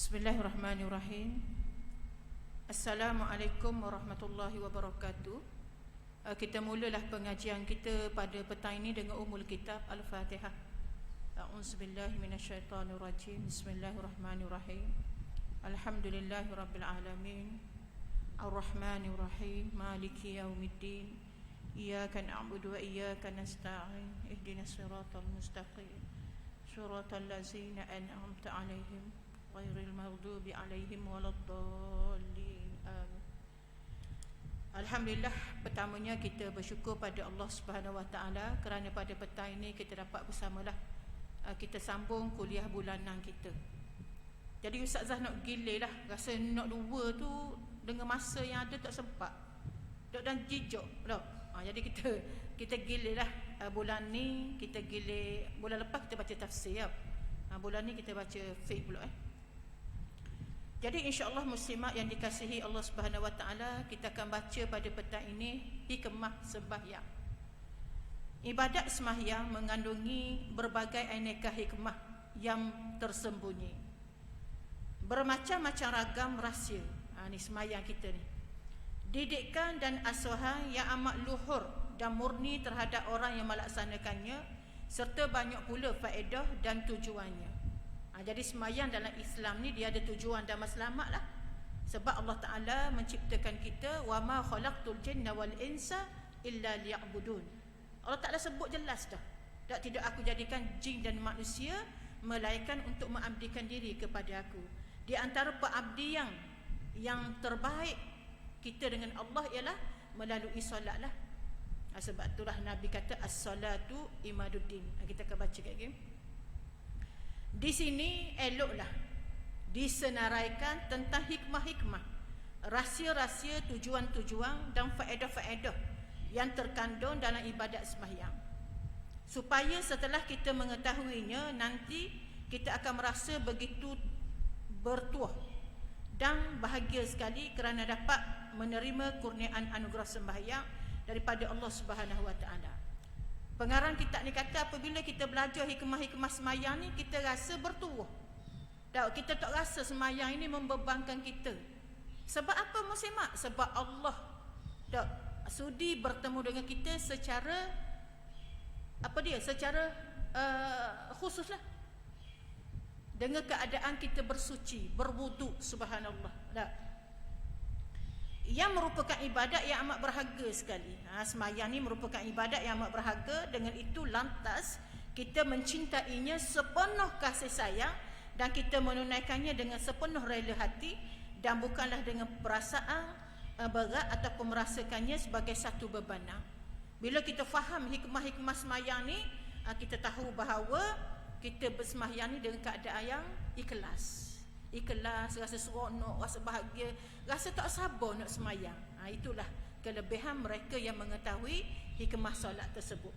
Bismillahirrahmanirrahim. Assalamualaikum warahmatullahi wabarakatuh. Kita mulalah pengajian kita pada petang ini dengan umul kitab Al-Fatihah. A'udzubillahi minasyaitonirrajim. Bismillahirrahmanirrahim. Alhamdulillahirabbil alamin. Arrahmanirrahim. Maliki yaumiddin. Iyyaka na'budu wa iyyaka nasta'in. Ihdinas siratal mustaqim. Siratal ladzina an'amta 'alaihim ghairil maghdubi 'alaihim waladdallin. Amin. Alhamdulillah, pertamanya kita bersyukur pada Allah Subhanahu Wa Taala kerana pada petang ini kita dapat bersamalah kita sambung kuliah bulanan kita. Jadi Ustazah nak gila lah, rasa nak dua tu dengan masa yang ada tak sempat. Dok dan jijok dah. Jadi kita gila lah bulan ni, kita gila bulan lepas kita baca tafsir ya. Bulan ni kita baca fiqh pula Jadi insya-Allah muslimat yang dikasihi Allah Subhanahu Wa Taala, kita akan baca pada petang ini hikmah sembahyang. Ibadat sembahyang mengandungi berbagai aneka hikmah yang tersembunyi. Bermacam-macam ragam rahsia. Ni sembahyang kita ni. Didikan dan asuhan yang amat luhur dan murni terhadap orang yang melaksanakannya, serta banyak pula faedah dan tujuannya. Jadi sembahyang dalam Islam ni dia ada tujuan dan matlamat lah. Sebab Allah Ta'ala menciptakan kita, wa ma khalaqtul jinna wal insa illa liya'budun. Allah Ta'ala sebut jelas dah, tidak aku jadikan jin dan manusia melainkan untuk mengabdikan diri kepada aku. Di antara pengabdian yang terbaik kita dengan Allah ialah melalui solat lah. Sebab itulah Nabi kata as-salatu imaduddin. Kita akan baca kat game. Di sini eloklah disenaraikan tentang hikmah-hikmah, rahsia-rahsia, tujuan-tujuan dan faedah-faedah yang terkandung dalam ibadat sembahyang, supaya setelah kita mengetahuinya nanti kita akan merasa begitu bertuah dan bahagia sekali kerana dapat menerima kurniaan anugerah sembahyang daripada Allah Subhanahu Wa Taala. Pengarang kitab ni kata apabila kita belajar hikmah-hikmah sembahyang ni, kita rasa bertuah. Tak, kita tak rasa sembahyang ini membebankan kita. Sebab apa muslimat? Sebab Allah tak sudi bertemu dengan kita secara secara khususlah. Dengan keadaan kita bersuci, berwuduk, subhanallah. Tak. Yang merupakan ibadat yang amat berharga sekali. Sembahyang ni merupakan ibadat yang amat berharga. Dengan itu lantas kita mencintainya sepenuh kasih sayang dan kita menunaikannya dengan sepenuh rela hati dan bukanlah dengan perasaan berat ataupun merasakannya sebagai satu bebanan. Bila kita faham hikmah-hikmah sembahyang ni, kita tahu bahawa kita bersembahyang ni dengan keadaan yang ikhlas. Ikhlas, rasa seronok, rasa bahagia, rasa tak sabar nak sembahyang. Itulah kelebihan mereka yang mengetahui hikmah solat tersebut.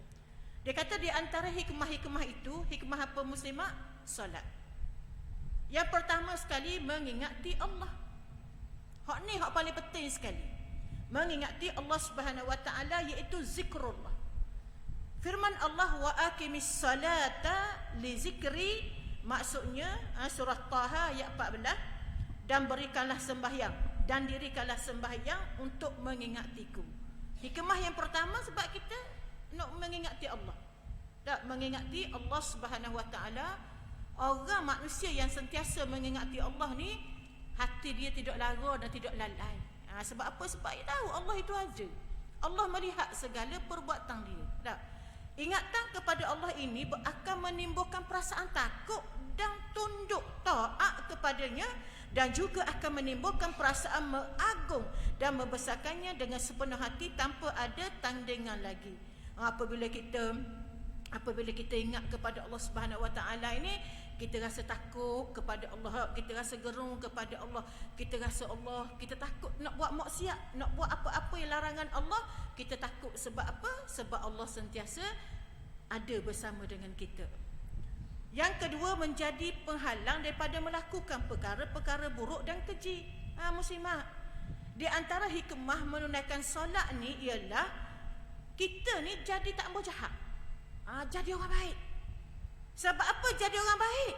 Dia kata di antara hikmah-hikmah itu, hikmah apa muslimat? Solat. Yang pertama sekali mengingati Allah. Hak ni hak paling penting sekali. Mengingati Allah Subhanahu Wa Taala, iaitu zikrullah. Firman Allah, wa aqimis salata li zikri, maksudnya surah Taha ayat 14, dan berikanlah sembahyang dan dirikanlah sembahyang untuk mengingatiku. Hikmah yang pertama sebab kita nak mengingati Allah. Tak, mengingati Allah Subhanahu Wa Taala. Orang manusia yang sentiasa mengingati Allah ni, hati dia tidak lara dan tidak lalai. Sebab apa? Sebab dia tahu Allah itu ada. Allah melihat segala perbuatan dia. Tak. Ingatan kepada Allah ini akan menimbulkan perasaan takut dan tunduk taat kepadanya, dan juga akan menimbulkan perasaan mengagung dan membesarkannya dengan sepenuh hati tanpa ada tandingan lagi. Apabila kita ingat kepada Allah Subhanahu Wa Taala ini, kita rasa takut kepada Allah, kita rasa gerung kepada Allah, kita rasa Allah, kita takut nak buat maksiat, nak buat apa-apa yang larangan Allah, kita takut. Sebab apa? Sebab Allah sentiasa ada bersama dengan kita. Yang kedua, menjadi penghalang daripada melakukan perkara-perkara buruk dan keji. Muslimat, di antara hikmah menunaikan solat ni ialah kita ni jadi tak mau jahat. Jadi orang baik. Sebab apa jadi orang baik?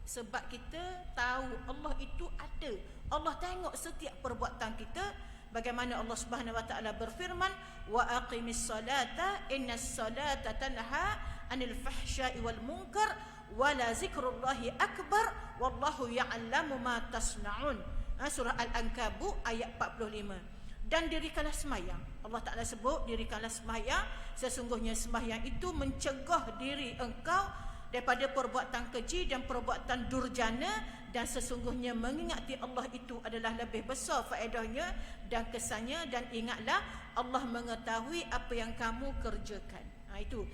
Sebab kita tahu Allah itu ada. Allah tengok setiap perbuatan kita. Bagaimana Allah Subhanahu wa taala berfirman, wa aqimis salata innas salata tanha 'anil fahsya'i wal munkar wa la zikrullahi akbar wallahu ya'lamu ma tasna'un. Surah Al-Ankabut ayat 45. Dan dirikanlah sembahyang. Allah Taala sebut dirikanlah sembahyang, sesungguhnya sembahyang itu mencegah diri engkau daripada perbuatan keji dan perbuatan durjana, dan sesungguhnya mengingati Allah itu adalah lebih besar faedahnya dan kesannya, dan ingatlah Allah mengetahui apa yang kamu kerjakan. Itu.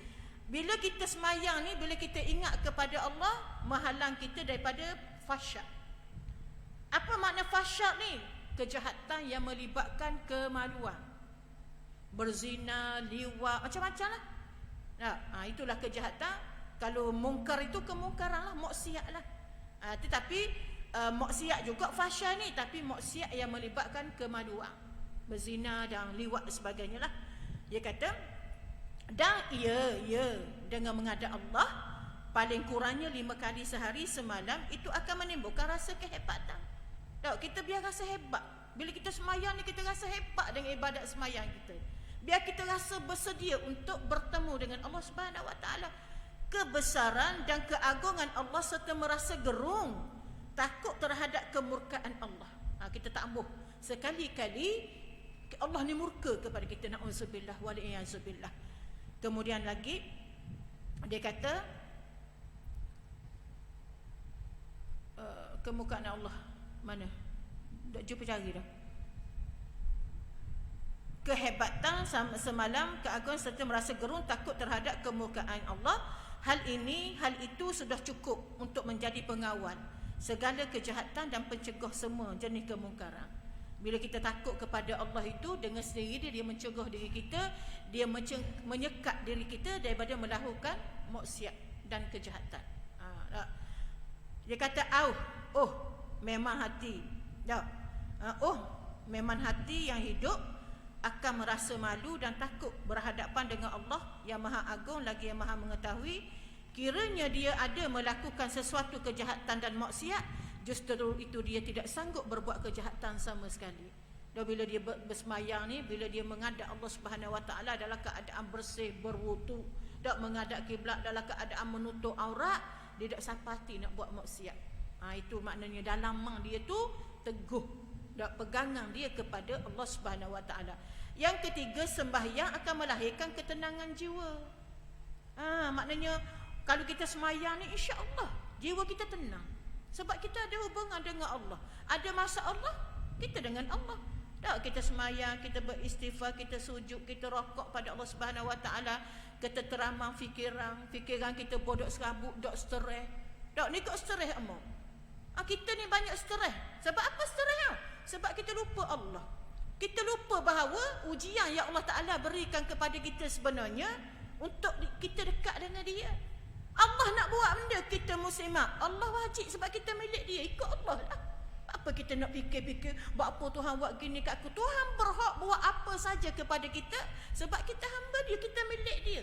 Bila kita semayang ni, bila kita ingat kepada Allah, menghalang kita daripada fahsyat. Apa makna fahsyat ni? Kejahatan yang melibatkan kemaluan. Berzina, liwat, macam-macam lah. Itulah kejahatan. Kalau mungkar itu kemungkaran lah, maksiat lah. Tetapi maksiat juga fahsyat ni, tapi maksiat yang melibatkan kemaluan, berzina dan liwat dan sebagainya lah. Dia kata, dan ia dengan menghadap Allah paling kurangnya 5 kali sehari semalam, itu akan menimbulkan rasa kehebatan. Tak, kita biar rasa hebat. Bila kita semayang ni, kita rasa hebat dengan ibadat semayang kita. Biar kita rasa bersedia untuk bertemu dengan Allah Subhanahu wa taala. Kebesaran dan keagungan Allah, serta merasa gerung, takut terhadap kemurkaan Allah. Kita tak ambuh sekali-kali Allah ni murka kepada kita, na'udzubillah wa li'iyadzubillah. Kemudian lagi dia kata kemurkaan Allah mana? Tak jumpa cari dah. Kehebatan semalam, keagungan serta merasa gerung, takut terhadap kemurkaan Allah. Hal itu sudah cukup untuk menjadi pengawal segala kejahatan dan pencegah semua jenis kemungkaran. Bila kita takut kepada Allah itu, dengan sendiri dia mencegah diri kita, dia menyekat diri kita daripada melakukan maksiat dan kejahatan. Dia kata, memang hati. Memang hati yang hidup akan merasa malu dan takut berhadapan dengan Allah yang Maha Agung lagi yang Maha Mengetahui. Kiranya dia ada melakukan sesuatu kejahatan dan maksiat, justru itu dia tidak sanggup berbuat kejahatan sama sekali. Dan bila dia bersemayang ni, bila dia menghadap Allah Subhanahu wa taala dalam keadaan bersih, berwudu, tak menghadap kiblat dalam keadaan menutup aurat, dia tak sapati nak buat maksiat. Itu maknanya dalam mak dia tu teguh, tak pegangan dia kepada Allah Subhanahu wa taala. Yang ketiga, sembahyang akan melahirkan ketenangan jiwa. Maknanya kalau kita sembahyang ni, insya-Allah jiwa kita tenang. Sebab kita ada hubungan dengan Allah. Ada masa Allah, kita dengan Allah. Tak, kita sembahyang, kita beristighfar, kita sujud, kita rokok pada Allah Subhanahu wa taala, ketenteramang fikiran kita bodok serabut, dok stres. Tak, ni kok stres amu. Kita ni banyak stres. Sebab apa stres? Sebab kita lupa Allah. Kita lupa bahawa ujian yang Allah Ta'ala berikan kepada kita sebenarnya untuk kita dekat dengan dia. Allah nak buat benda, kita muslimat. Allah wajib sebab kita milik dia. Ikut Allah lah. Apa kita nak fikir-fikir, buat apa Tuhan buat gini kat aku? Tuhan berhak buat apa saja kepada kita sebab kita hamba dia, kita milik dia.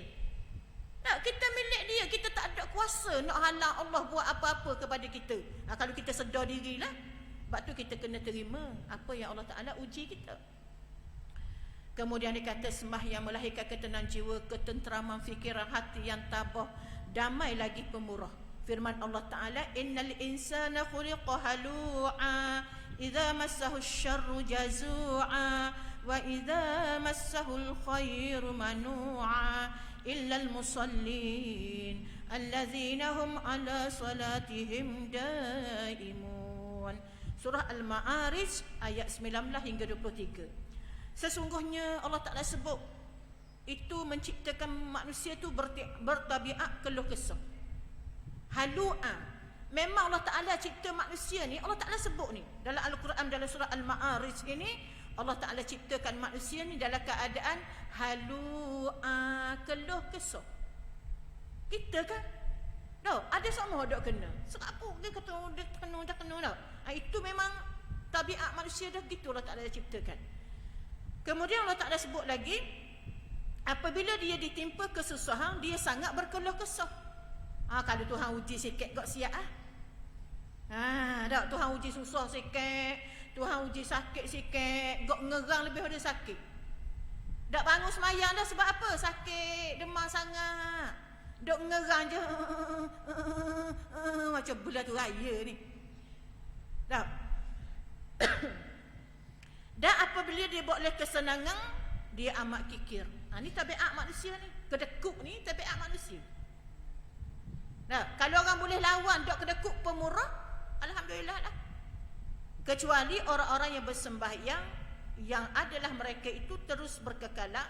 Tak, kita milik dia, kita tak ada kuasa nak halang Allah buat apa-apa kepada kita. Kalau kita sedar dirilah, sebab tu kita kena terima apa yang Allah Ta'ala uji kita. Kemudian dia kata sembahyang melahirkan ketenangan jiwa, ketenteraman fikiran hati yang tabah, damai lagi pemurah. Firman Allah Ta'ala, innal insana khuliqa halu'a idza massahu syarru jazu'a wa idza massahu khairu manu'a illal musallin allazina hum ala salatihim daimun. Surah Al-Ma'arij ayat 19 hingga 23. Sesungguhnya Allah Ta'ala sebut itu menciptakan manusia tu bertabiat keluh kesah, halu'a. Memang Allah Ta'ala cipta manusia ni, Allah Ta'ala sebut ni dalam Al-Quran, dalam surah Al-Ma'arij ini, Allah Ta'ala ciptakan manusia ni dalam keadaan halu'a, keluh kesah. Kita kan ada sama ada kena. Serapuk dia kata dia kena dah. Itu memang tabiat manusia dah gitu Allah Ta'ala ciptakan. Kemudian Allah Ta'ala sebut lagi, apabila dia ditimpa kesusahan, dia sangat berkeluh kesah. Kalau Tuhan uji sikit kau siap Tak Tuhan uji susah sikit, Tuhan uji sakit sikit, gok ngerang lebih pada sakit. Tak bangun semayang dah sebab apa? Sakit, demam sangat. Dok ngerang je. Macam bulan tu raya ni. Tak. Dan apabila dia buat oleh kesenangan, dia amat kikir. Ni tabiat manusia ni. Kedekut ni tabiat manusia. Kalau orang boleh lawan dok kedekut pemurah, alhamdulillah lah. Kecuali orang-orang yang bersembahyang, yang adalah mereka itu terus berkekalan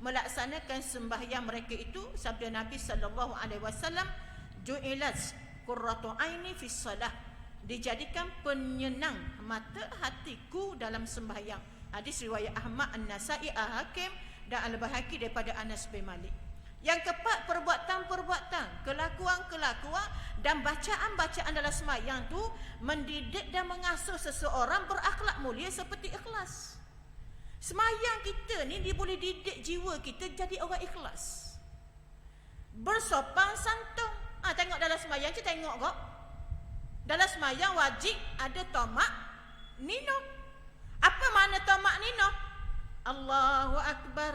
melaksanakan sembahyang mereka itu. Sabda Nabi sallallahu alaihi wasallam, ju'ilat qurratu aini fi shalah, dijadikan penyenang mata hatiku dalam sembahyang. Hadis riwayat Ahmad, An-Nasa'i, Al-Hakim dan Al-Baihaqi daripada Anas bin Malik. Yang keempat, perbuatan-perbuatan, kelakuan-kelakuan dan bacaan-bacaan dalam sembahyang tu mendidik dan mengasuh seseorang berakhlak mulia seperti ikhlas. Sembahyang kita ni dia boleh didik jiwa kita jadi orang ikhlas, bersopan santun. Tengok dalam sembahyang je, tengok kok. Dalam sembahyang wajib ada tamak nino. Apa makna tamak nino? Allahu Akbar.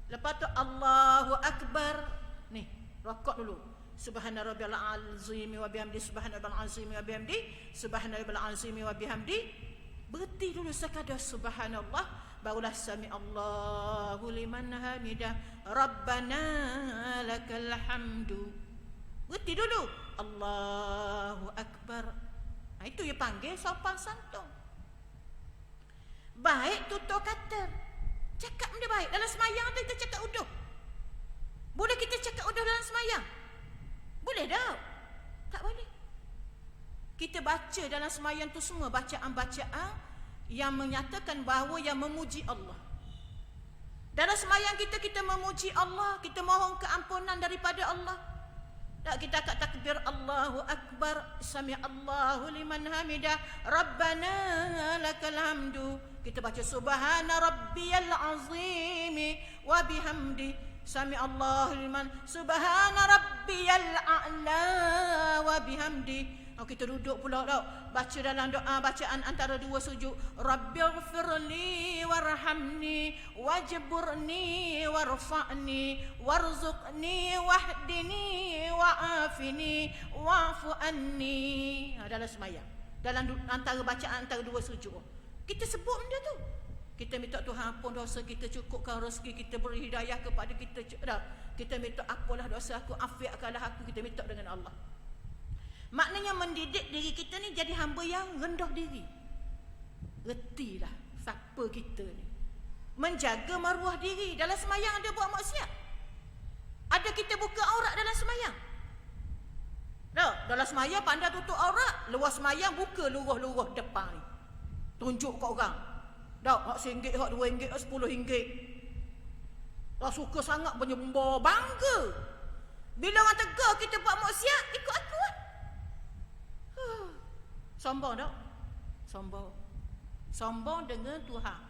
Lepas tu Allahu Akbar. Ni, rokok dulu. Subhana rabbiyal azim wa bihamdi, subhana rabbiyal azim wa bihamdi, subhana rabbiyal azim wa bihamdi. Berhenti dulu sekadar subhanallah, barulah sami Allahu liman hamidah, Rabbana lakal hamdu. Berhenti dulu. Allahu Akbar. Itu dia panggil sopan santun. Baik tutur kata. Cakap benda baik. Dalam semayang tu kita cakap uduh. Boleh kita cakap uduh dalam semayang? Boleh tak? Tak boleh. Kita baca dalam semayang tu semua bacaan-bacaan yang menyatakan bahawa yang memuji Allah. Dalam semayang kita memuji Allah, kita mohon keampunan daripada Allah. Tak, kita akan takbir Allahu Akbar, sami Allahu liman hamidah, Rabbana lakal hamdu. Kita baca subhana rabbiyal azim wa bihamdi, sami Allahu liman, subhana rabbiyal a'la wa bihamdi. Kita duduk pula tau, baca dalam doa bacaan antara dua sujud, Rabbighfirli warhamni wajburni warfa'ni warzuqni wahdini wa'afini wa'fu anni. Dalam semayang, dalam antara bacaan antara dua sujud, kita sebut benda tu. Kita minta Tuhan ampun dosa kita, cukupkan rezeki kita, beri hidayah kepada kita. Kita minta apalah dosa aku, afiatkanlah aku. Kita minta dengan Allah. Maknanya mendidik diri kita ni jadi hamba yang rendah diri. Retilah siapa kita ni. Menjaga maruah diri. Dalam semayang ada buat maksiat? Ada kita buka aurat dalam semayang? Dalam semayang pandai tutup aurat, luar semayang buka luruh-luruh depan ni, tunjuk kat orang. Hak RM1, hak RM2, hak RM10. Tak suka sangat menyembah, bangga. Bila orang tegur kita buat maksiat, ikut aku lah. Sombong tak? Sombong dengan Tuhan.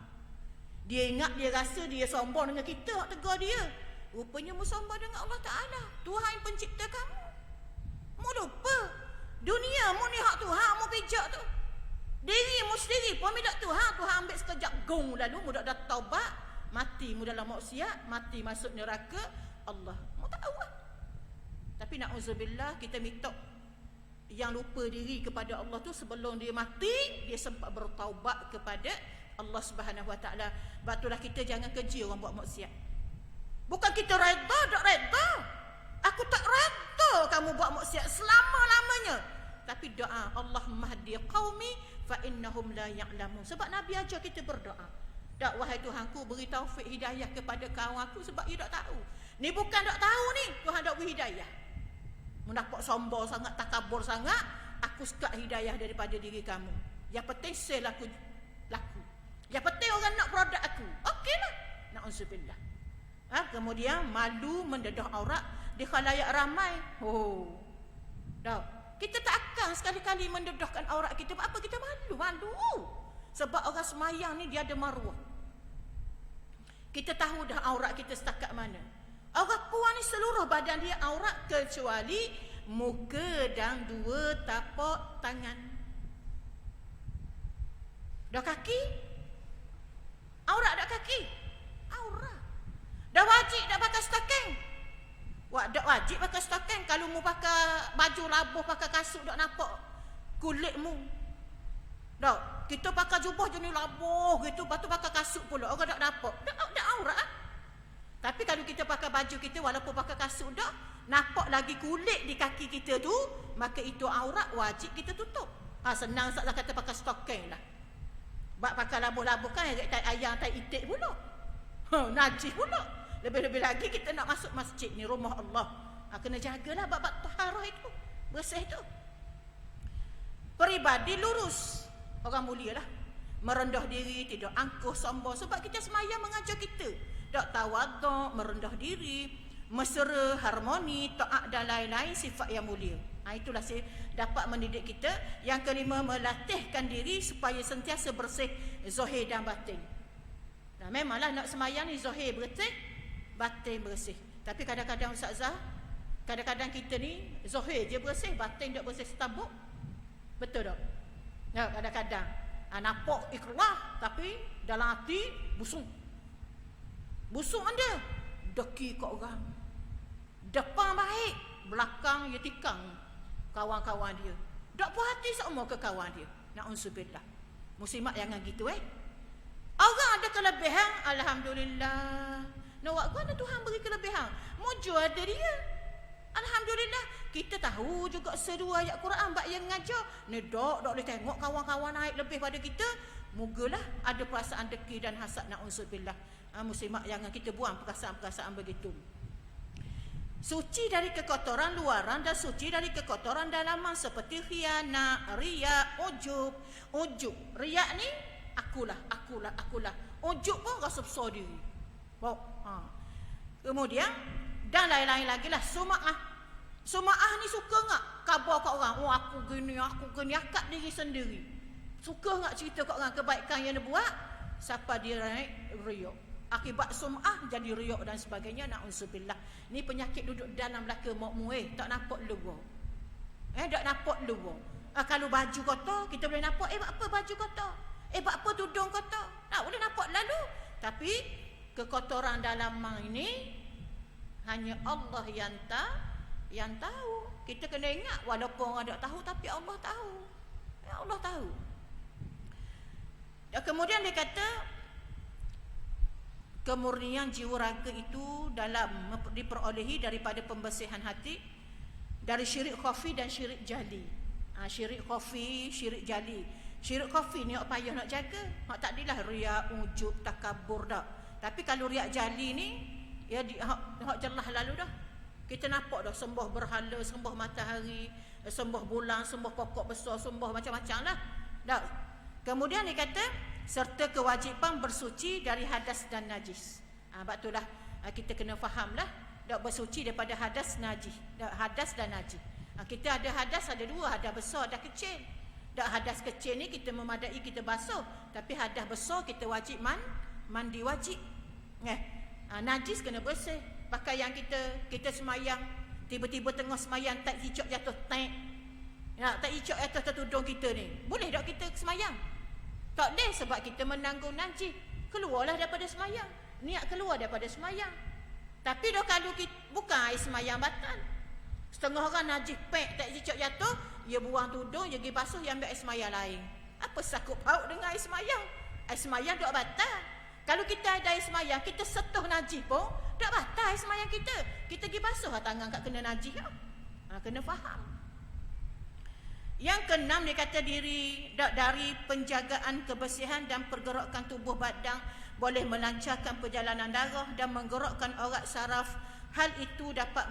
Dia ingat, dia rasa dia sombong dengan kita, hak tegur dia. Rupanya mu sombong dengan Allah Ta'ala, Tuhan yang pencipta kamu. Mu lupa dunia mu ni hak Tuhan, mu pijak tu. Diri mu sendiri pun minta Tuhan. Tuhan ambil sekejap gong lalu mu dah taubat, mati mu dalam maksiat, mati masuk neraka Allah. Mu tahu lah. Tapi na'udzubillah, kita minta yang lupa diri kepada Allah tu sebelum dia mati, dia sempat bertaubat kepada Allah Subhanahu Wa Taala. Batulah kita jangan keji orang buat maksiat. Bukan kita redha, tak redha. Aku tak redha kamu buat maksiat selama-lamanya. Tapi doa, Allahumma hdi qaumi fa innahum la ya'lamun. Sebab Nabi ajar kita berdoa. Tak, wahai Tuhanku, beri taufik hidayah kepada kaum aku sebab dia tak tahu. Ni bukan tak tahu ni, Tuhan tak beri hidayah. Mendapat sombong sangat, takabur sangat, aku sekat hidayah daripada diri kamu. Yang penting sel aku laku. Yang penting orang nak produk aku. Okeylah. Na'udzubillah. Kemudian malu mendedah aurat di khalayak ramai. Dah. Kita tak akan sekali-kali mendedahkan aurat kita. Apa kita malu? Sebab orang semayang ni dia ada maruah. Kita tahu dah aurat kita setakat mana. Orang puan ni seluruh badan dia aurat kecuali muka dan 2 tapak tangan. Dah kaki? Aurat dah kaki? Aurat. Dah wajib dah pakai stocking? Dah wajib pakai stocking. Kalau mu pakai baju labuh, pakai kasut, dah nampak kulit mu. Dah, kita pakai jubah jenis labuh gitu, lepas tu pakai kasut pula, orang tak nampak. Dah aurat. Tapi kalau kita pakai baju kita, walaupun pakai kasut dah, nampak lagi kulit di kaki kita tu, maka itu aurat, wajib kita tutup. Senang saja kata pakai stocking lah. Bak pakai labuh-labuh kan tak ayam tak itik pula. Najis pula. Lebih-lebih lagi kita nak masuk masjid ni, rumah Allah. Kena jagalah bab taharah itu, bersih tu. Peribadi lurus, orang mulia lah. Merendah diri, tidak angkuh, sombong. Sebab kita semayang mengajar kita. Tak tawaduk, merendah diri, mesra, harmoni, taat dan lain-lain sifat yang mulia. Itulah saya dapat mendidik kita. Yang kelima, melatihkan diri supaya sentiasa bersih zahir dan batin. Nah, memanglah nak semayang ni zahir bersih, batin bersih. Tapi kadang-kadang Ustazah, kadang-kadang kita ni zahir je bersih, batin tak bersih setabuk. Betul tak? Ya, kadang-kadang nampak ikhlas tapi dalam hati busuk. Busuk anda, deki kat orang. Depan baik, belakang ya tikang kawan-kawan dia. Tak puas hati semua ke kawan dia. Na'udzubillah. Muslimat jangan gitu Orang ada kelebihan, alhamdulillah. Nak buat mana Tuhan beri kelebihan? Mujur ada dia. Alhamdulillah. Kita tahu juga seru ayat Quran bak yang ngajar. Ni dok boleh tengok kawan-kawan naik lebih pada kita. Mogalah ada perasaan deki dan hasad, na'udzubillah. Muslimat jangan kita buang perasaan-perasaan begitu. Suci dari kekotoran luaran dan suci dari kekotoran dalaman seperti khianat, riak, ujub. Ujub, riak ni akulah. Ujub pun rasa besar diri. Kemudian dan lain-lain lagi lah, sum'ah. Sum'ah ni suka ngak khabar kat orang. Aku gini, akak diri sendiri. Suka ngak cerita kat orang kebaikan yang dia buat. Siapa dia naik riak. Akibat sum'ah jadi riak dan sebagainya, na'udzubillah. Ni penyakit duduk dalam belaka mokmu, tak nampak luar. Tak nampak luar. Kalau baju kotor, kita boleh nampak, buat apa baju kotor? Buat apa tudung kotor? Boleh nampak lalu. Tapi kekotoran dalam ini hanya Allah yang tahu. Kita kena ingat, walaupun orang tak tahu, tapi Allah tahu. Allah tahu. Dan kemudian dia kata, kemurnian jiwa raga itu dalam diperolehi daripada pembersihan hati dari syirik khafi dan syirik jali. Syirik khafi, syirik jali. Syirik khafi ni hak payah nak jaga. Hak tak adalah riak, ujub, takabur dah. Tapi kalau riak jali ni, ya hak jelas lalu dah. Kita nampak dah sembah berhala, sembah matahari, sembah bulan, sembah pokok besar, sembah macam-macam lah. Dah. Kemudian dia kata, serta kewajipan bersuci dari hadas dan najis. Sebab itulah kita kena fahamlah, tak bersuci daripada hadas najis. Hadas dan najis. Kita ada hadas, ada dua, hadas besar, hadas kecil. Tak hadas kecil ni kita memadai, kita basuh. Tapi hadas besar kita wajib mandi wajib. Najis kena bersih. Pakaian kita semayang, tiba-tiba tengah semayang tak hicap jatuh tank. Tak hicap atas tudung kita ni. Boleh tak kita semayang? Tak boleh, sebab kita menanggung najis. Keluarlah daripada semayang. Niat keluar daripada semayang. Tapi dah kalau kita, bukan air semayang batal. Setengah orang najis pek tak cicak jatuh, dia buang tudung, dia pergi basuh, dia ambil air semayang lain. Apa sakut paut dengan air semayang? Air semayang tak batal. Kalau kita ada air semayang, kita setuh najis pun tak batal air semayang kita. Kita pergi basuh tangan kat kena najis. Kena faham. Yang keenam, dia kata diri dari penjagaan kebersihan dan pergerakan tubuh badan boleh melancarkan perjalanan darah dan menggerakkan aurat saraf. Hal itu dapat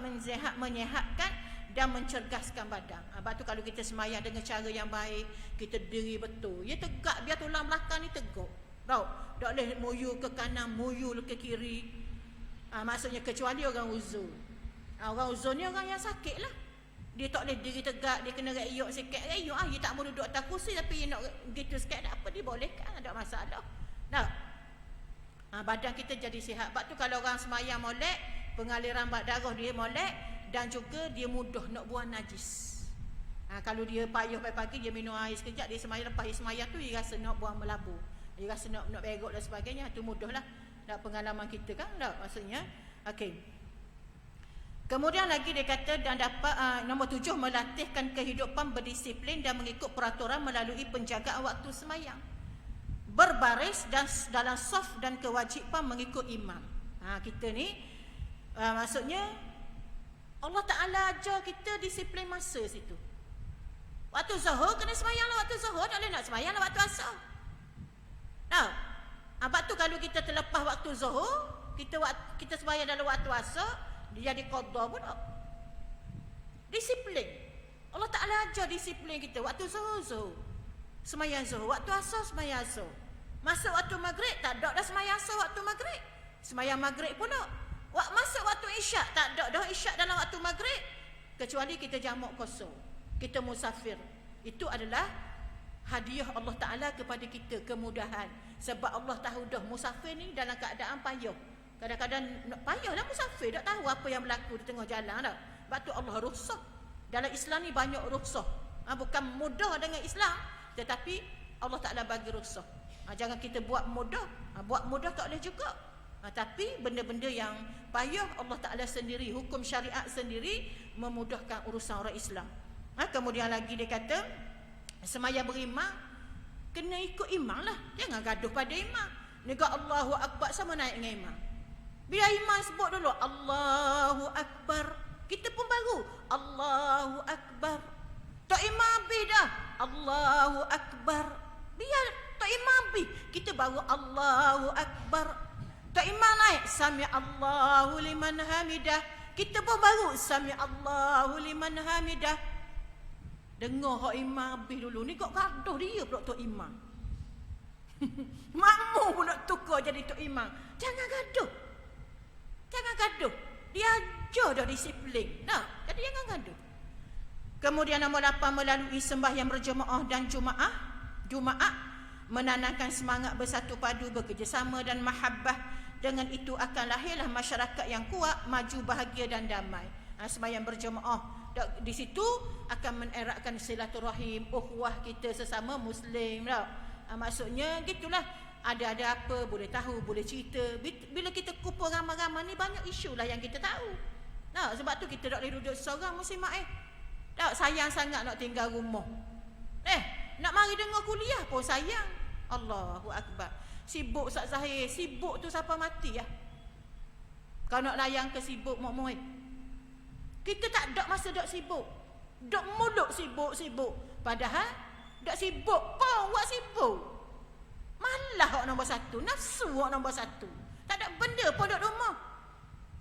menyehatkan dan mencerdaskan badan. Sebab tu kalau kita semayang dengan cara yang baik, kita diri betul. Ya tegak, biar tulang belakang ni tegak. Tahu? Tak boleh muyu ke kanan, muyu ke kiri. Maksudnya kecuali orang uzur. Orang uzur ni orang yang sakit lah. Dia tak boleh diri tegak, dia kena reyok sikit. Reyok dia tak mau duduk atas kursi, tapi dia nak gitu sikit, tak apa, dia bolehkan, tak ada masalah. Tak? Badan kita jadi sihat. Sebab tu kalau orang semayang molek, pengaliran darah dia molek, dan juga dia mudah nak buang najis. Kalau dia payah pagi-pagi, dia minum air sekejap, dia sembahyang, lepas sembahyang tu dia rasa nak buang melabur, dia rasa nak berok dan sebagainya. Itu mudahlah. Tak pengalaman kita kan, tak maksudnya. Okey. Kemudian lagi dia kata, dan dapat nombor 7, melatihkan kehidupan berdisiplin dan mengikut peraturan melalui penjagaan waktu sembahyang, berbaris dan dalam saf, dan kewajipan mengikut imam. Kita ni maksudnya Allah Ta'ala ajar kita disiplin masa situ. Waktu zuhur kena sembahyang lah waktu zuhur, tak boleh nak sembahyang lah waktu asar. Tahu? Sebab tu kalau kita terlepas waktu zuhur, kita sembahyang dalam waktu asar, dia jadi qada pun tak. Disiplin. Allah Ta'ala ajar disiplin kita. Waktu zuhur, sembahyang zuhur. Waktu asar, sembahyang asar. Masuk waktu maghrib, tak ada dah sembahyang asar waktu maghrib. Sembahyang maghrib pun tak. Masuk waktu isyak, tak ada dah isyak dalam waktu maghrib. Kecuali kita jamak kosong, kita musafir. Itu adalah hadiah Allah Ta'ala kepada kita, kemudahan. Sebab Allah tahu dah musafir ni dalam keadaan payah. Kadang-kadang payahlah musafir, tak tahu apa yang berlaku di tengah jalan dah. Sebab tu Allah rukhsah. Dalam Islam ni banyak rukhsah. Bukan mudah dengan Islam, tetapi Allah Ta'ala bagi rukhsah. Jangan kita buat mudah. Buat mudah tak boleh juga. Tapi benda-benda yang payah, Allah Ta'ala sendiri, hukum syariat sendiri memudahkan urusan orang Islam. Kemudian lagi dia kata, semaya berimam kena ikut imam lah. Jangan gaduh pada imam. Negak Allahu Akbar sama naik dengan imam. Bila imam sebut dulu Allahu Akbar, kita pun baru Allahu Akbar. Tak imam habis dah Allahu Akbar. Biar tak imam habis, kita baru Allahu Akbar. Tak imam naik Sami Allahu liman hamidah, kita pun baru Sami Allahu liman hamidah. Dengar hak imam habis dulu. Ni kok gaduh dia pula tok imam. Makmum pula tukar jadi tok imam. Jangan gaduh. Jangan gaduh. Dia ajar dah disiplin. Jadi jangan gaduh. Kemudian nombor 8, melalui sembahyang berjemaah dan Jumaat menanamkan semangat bersatu padu, bekerjasama dan mahabbah. Dengan itu akan lahirlah masyarakat yang kuat, maju, bahagia dan damai. Sembahyang berjemaah di situ akan menerakkan silaturahim, ukhuwah kita sesama Muslim. Maksudnya gitulah. Ada apa boleh tahu, boleh cerita. Bila kita kumpul ramai-ramai ni, banyak isu lah yang kita tahu. Sebab tu kita tak boleh duduk seorang muslimat. Tak sayang sangat nak tinggal rumah. Nak mari dengar kuliah pun sayang. Allahu Akbar. Sibuk Ustaz Zahir, sibuk tu siapa mati ya. Kau nak layan ke sibuk mak-mak. Kita tak ada masa dok sibuk. Dok mulut sibuk. Padahal dok sibuk pun buat sibuk. Malah hak nombor 1, nafsu hak nombor 1. Tak ada benda pun dok rumah.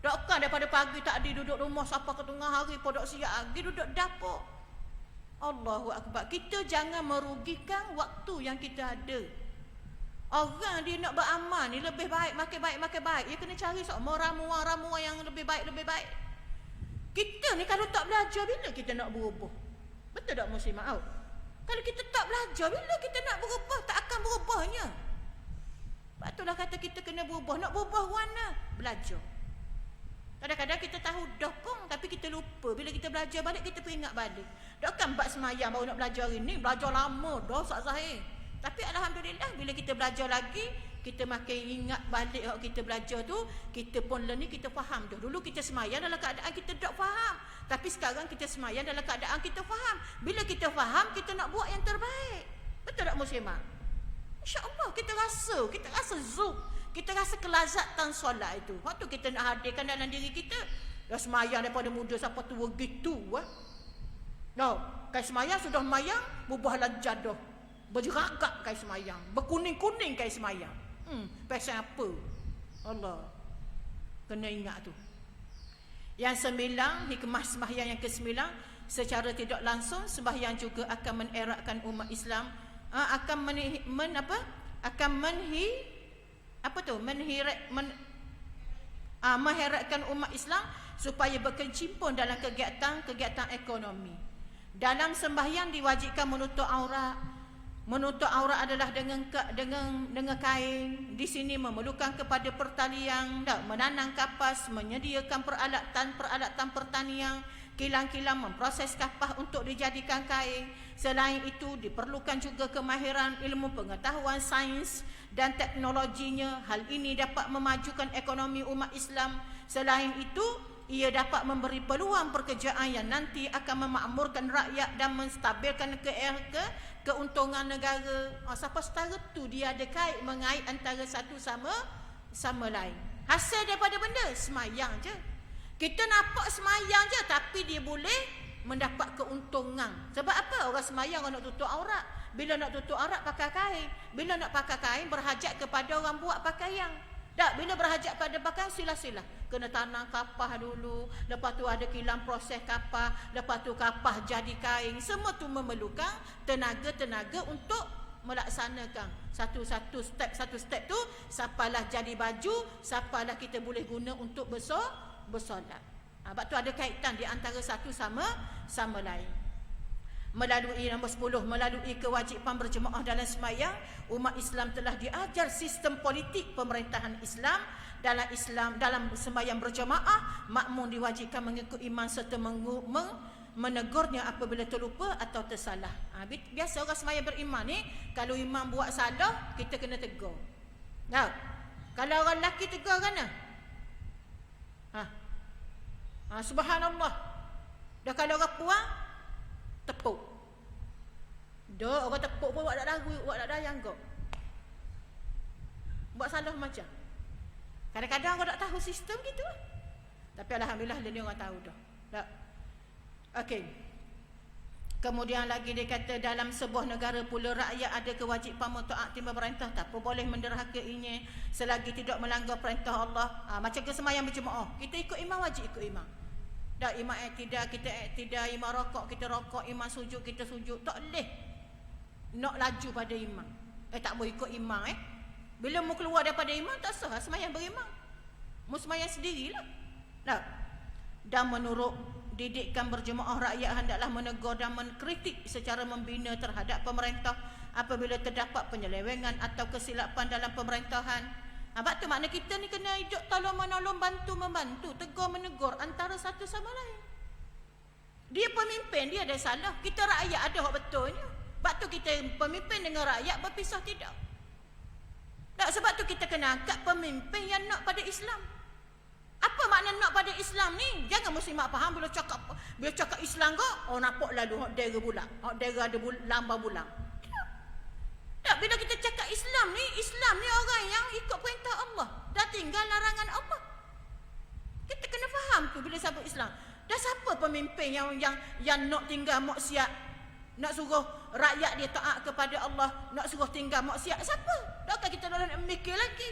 Dok kan daripada pagi tak ada duduk rumah sampai ke tengah hari pun dok siap lagi duduk dapur. Allahu Akbar. Kita jangan merugikan waktu yang kita ada. Orang dia nak beramal ni lebih baik, makin baik. Dia kena cari semua ramuan-ramuan yang lebih baik. Kita ni kalau tak belajar, bila kita nak berubah? Betul tak muslimat? Kalau kita tak belajar, bila kita nak berubah? Tak akan berubahnya. Sebab itulah kata kita kena berubah. Nak berubah mana? Belajar. Kadang-kadang kita tahu dokong, tapi kita lupa. Bila kita belajar balik, kita peringat balik. Takkan bab semayang baru nak belajar hari ni. Belajar lama dah Ustaz Zahir. Tapi Alhamdulillah, bila kita belajar lagi, kita makin ingat balik kalau kita belajar tu, kita pun learn ni, kita faham dah. Dulu kita semayang dalam keadaan kita tak faham. Tapi sekarang kita semayang dalam keadaan kita faham. Bila kita faham, kita nak buat yang terbaik. Betul tak muslimah? InsyaAllah kita rasa zuk. Kita rasa kelazatan solat itu. Waktu kita nak hadirkan dalam diri kita, dah semayang daripada muda sampai tua gitu. Kai semayang sudah semayang, berbualan jadah. Berjerakak kai semayang, berkuning-kuning kai semayang. Pasal apa? Allah. Kena ingat tu. Yang 9, hikmah sembahyang yang ke-9, secara tidak langsung sembahyang juga akan menerakkan umat Islam, mengheratkan umat Islam supaya berkecimpung dalam kegiatan ekonomi. Dalam sembahyang diwajibkan menutup aurat. Menutup aurat adalah dengan kain. Di sini memerlukan kepada pertalian, menanam kapas, menyediakan peralatan pertanian, kilang-kilang memproses kapas untuk dijadikan kain. Selain itu, diperlukan juga kemahiran ilmu pengetahuan sains dan teknologinya. Hal ini dapat memajukan ekonomi umat Islam. Selain itu, ia dapat memberi peluang pekerjaan yang nanti akan memakmurkan rakyat dan menstabilkan keuntungan negara. Siapa setara tu dia ada kait mengait antara satu sama lain. Hasil daripada benda semayang je. Kita nampak semayang je tapi dia boleh mendapat keuntungan. Sebab apa? Orang semayang orang nak tutup aurat. Bila nak tutup aurat pakai kain. Bila nak pakai kain berhajat kepada orang buat pakaian. Tak, bila berhajat pada pakaian sila-sila. Kena tanam kapas dulu. Lepas tu ada kilang proses kapas. Lepas tu kapas jadi kain. Semua tu memerlukan tenaga-tenaga untuk melaksanakan satu step tu. Sapalah jadi baju. Sapalah kita boleh guna untuk bersolat. Sebab tu ada kaitan di antara satu sama lain. Melalui nombor 10, melalui kewajipan berjemaah dalam sembahyang, umat Islam telah diajar sistem politik pemerintahan Islam. Dalam sembahyang berjemaah, makmum diwajibkan mengikut imam serta menegurnya apabila terlupa atau tersalah. Biasa orang sembahyang berimam ni, kalau imam buat salah, kita kena tegur. Tahu? Kalau orang lelaki tegur kan? Subhanallah. Dah kalau orang puan tepuk. Dah orang tepuk pun buat tak dayang kau. Buat salah macam. Kadang-kadang orang tak tahu sistem gitu. Tapi alhamdulillah dia orang tahu dah. Tak. Okey. Kemudian lagi dia kata dalam sebuah negara pula rakyat ada kewajipan mentaati pemerintah, tak apa boleh menderhakainya selagi tidak melanggar perintah Allah. Macam ke sembahyang berjemaah. Kita ikut imam, wajib ikut imam. Dah imam tidak, kita tidak, imam rokok, kita rokok, imam sujud, kita sujud. Tak boleh nak laju pada imam. Tak boleh ikut imam. Bila mu keluar daripada imam, tak sah sembahyang berimam. Mu sembahyang sendirilah. Tak. Dan menurut didikan berjemaah, rakyat hendaklah menegur dan mengkritik secara membina terhadap pemerintah apabila terdapat penyelewengan atau kesilapan dalam pemerintahan. Sebab tu makna kita ni kena hidup tolong-menolong, bantu-membantu, tegur-menegur antara satu sama lain. Dia pemimpin, dia ada salah. Kita rakyat ada hak betulnya. Sebab tu kita pemimpin dengan rakyat berpisah tidak. Tak, sebab tu kita kena angkat pemimpin yang nak pada Islam. Apa makna nak pada Islam ni? Jangan muslimat faham bila cakap Islam kau, nampak lalu hak dera bulan. Hak dera ada lambang bulan. Tak, bila kita cakap Islam ni orang yang ikut perintah Allah. Dah tinggal larangan Allah. Kita kena faham tu bila sebut Islam. Dah siapa pemimpin yang nak tinggal maksiat? Nak suruh rakyat dia taat kepada Allah, nak suruh tinggal maksiat? Siapa? Takkan kita nak mikir lagi?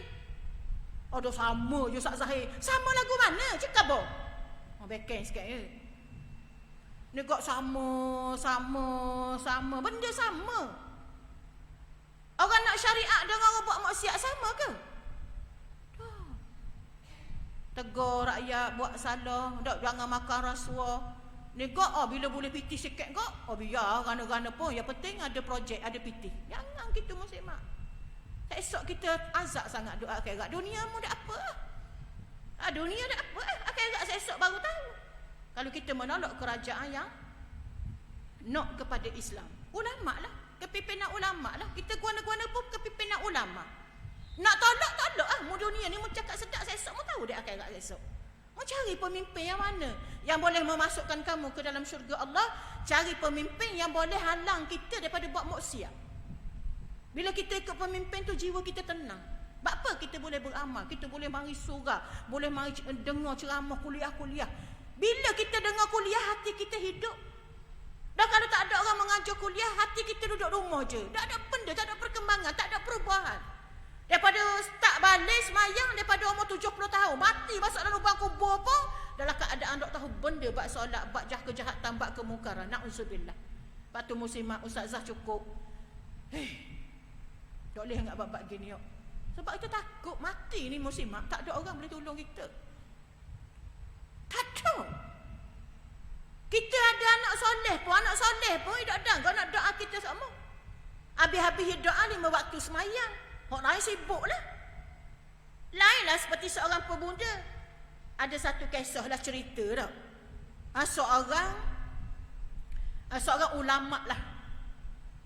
Dah sama je Ustaz Zahir. Sama lagu mana? Cakap apa? Beken sikit je. Ni kok sama. Benda sama. Orang nak syariat dengan orang buat maksiat sama ke? Tegur rakyat buat salah, jangan makan rasuah. Ni kok bila boleh piti sikit kok, biar gana-gana pun. Yang penting ada projek, ada piti. Jangan kita muslimat. Tak esok kita azab sangat doa akhirat. Dunia mu dah apa? Dunia dah apa? Akhirat esok baru tahu. Kalau kita menolak kerajaan yang nak kepada Islam. Ulama lah. Kepimpinan ulama lah. Kita guana-guana pun kepimpinan ulama. Nak tolak mu dunia ni mu cakap sedap esok mu tahu dia akhirat esok. Mu cari pemimpin yang mana yang boleh memasukkan kamu ke dalam syurga Allah. Cari pemimpin yang boleh halang kita daripada buat maksiat. Bila kita ikut pemimpin tu jiwa kita tenang. Sebab apa kita boleh beramal, kita boleh mari surah, boleh mari dengar ceramah kuliah-kuliah. Bila kita dengar kuliah hati kita hidup. Dan kalau tak ada orang mengajar kuliah, hati kita duduk rumah je. Tak ada benda, tak ada perkembangan, tak ada perubahan. Daripada start balik semayang, daripada umur 70 tahun, mati masuk dalam lubang kubur pun, dalam keadaan tak tahu benda, bak solat, bak kejahatan, bak kemungkaran. Na'udzubillah. Lepas tu muslimat, Ustazah cukup. Tak boleh nak bab-bab gini. Sebab kita takut mati ni muslimat, tak ada orang boleh tolong kita. Tak ada. Kita ada anak soleh pun, hidup dan kau nak doa kita sama. Habis-habis doa 5 waktu semayang. Orang lain sibuk lah. Lainlah seperti seorang pemuda. Ada satu kisah lah cerita dah. Seorang ulama lah.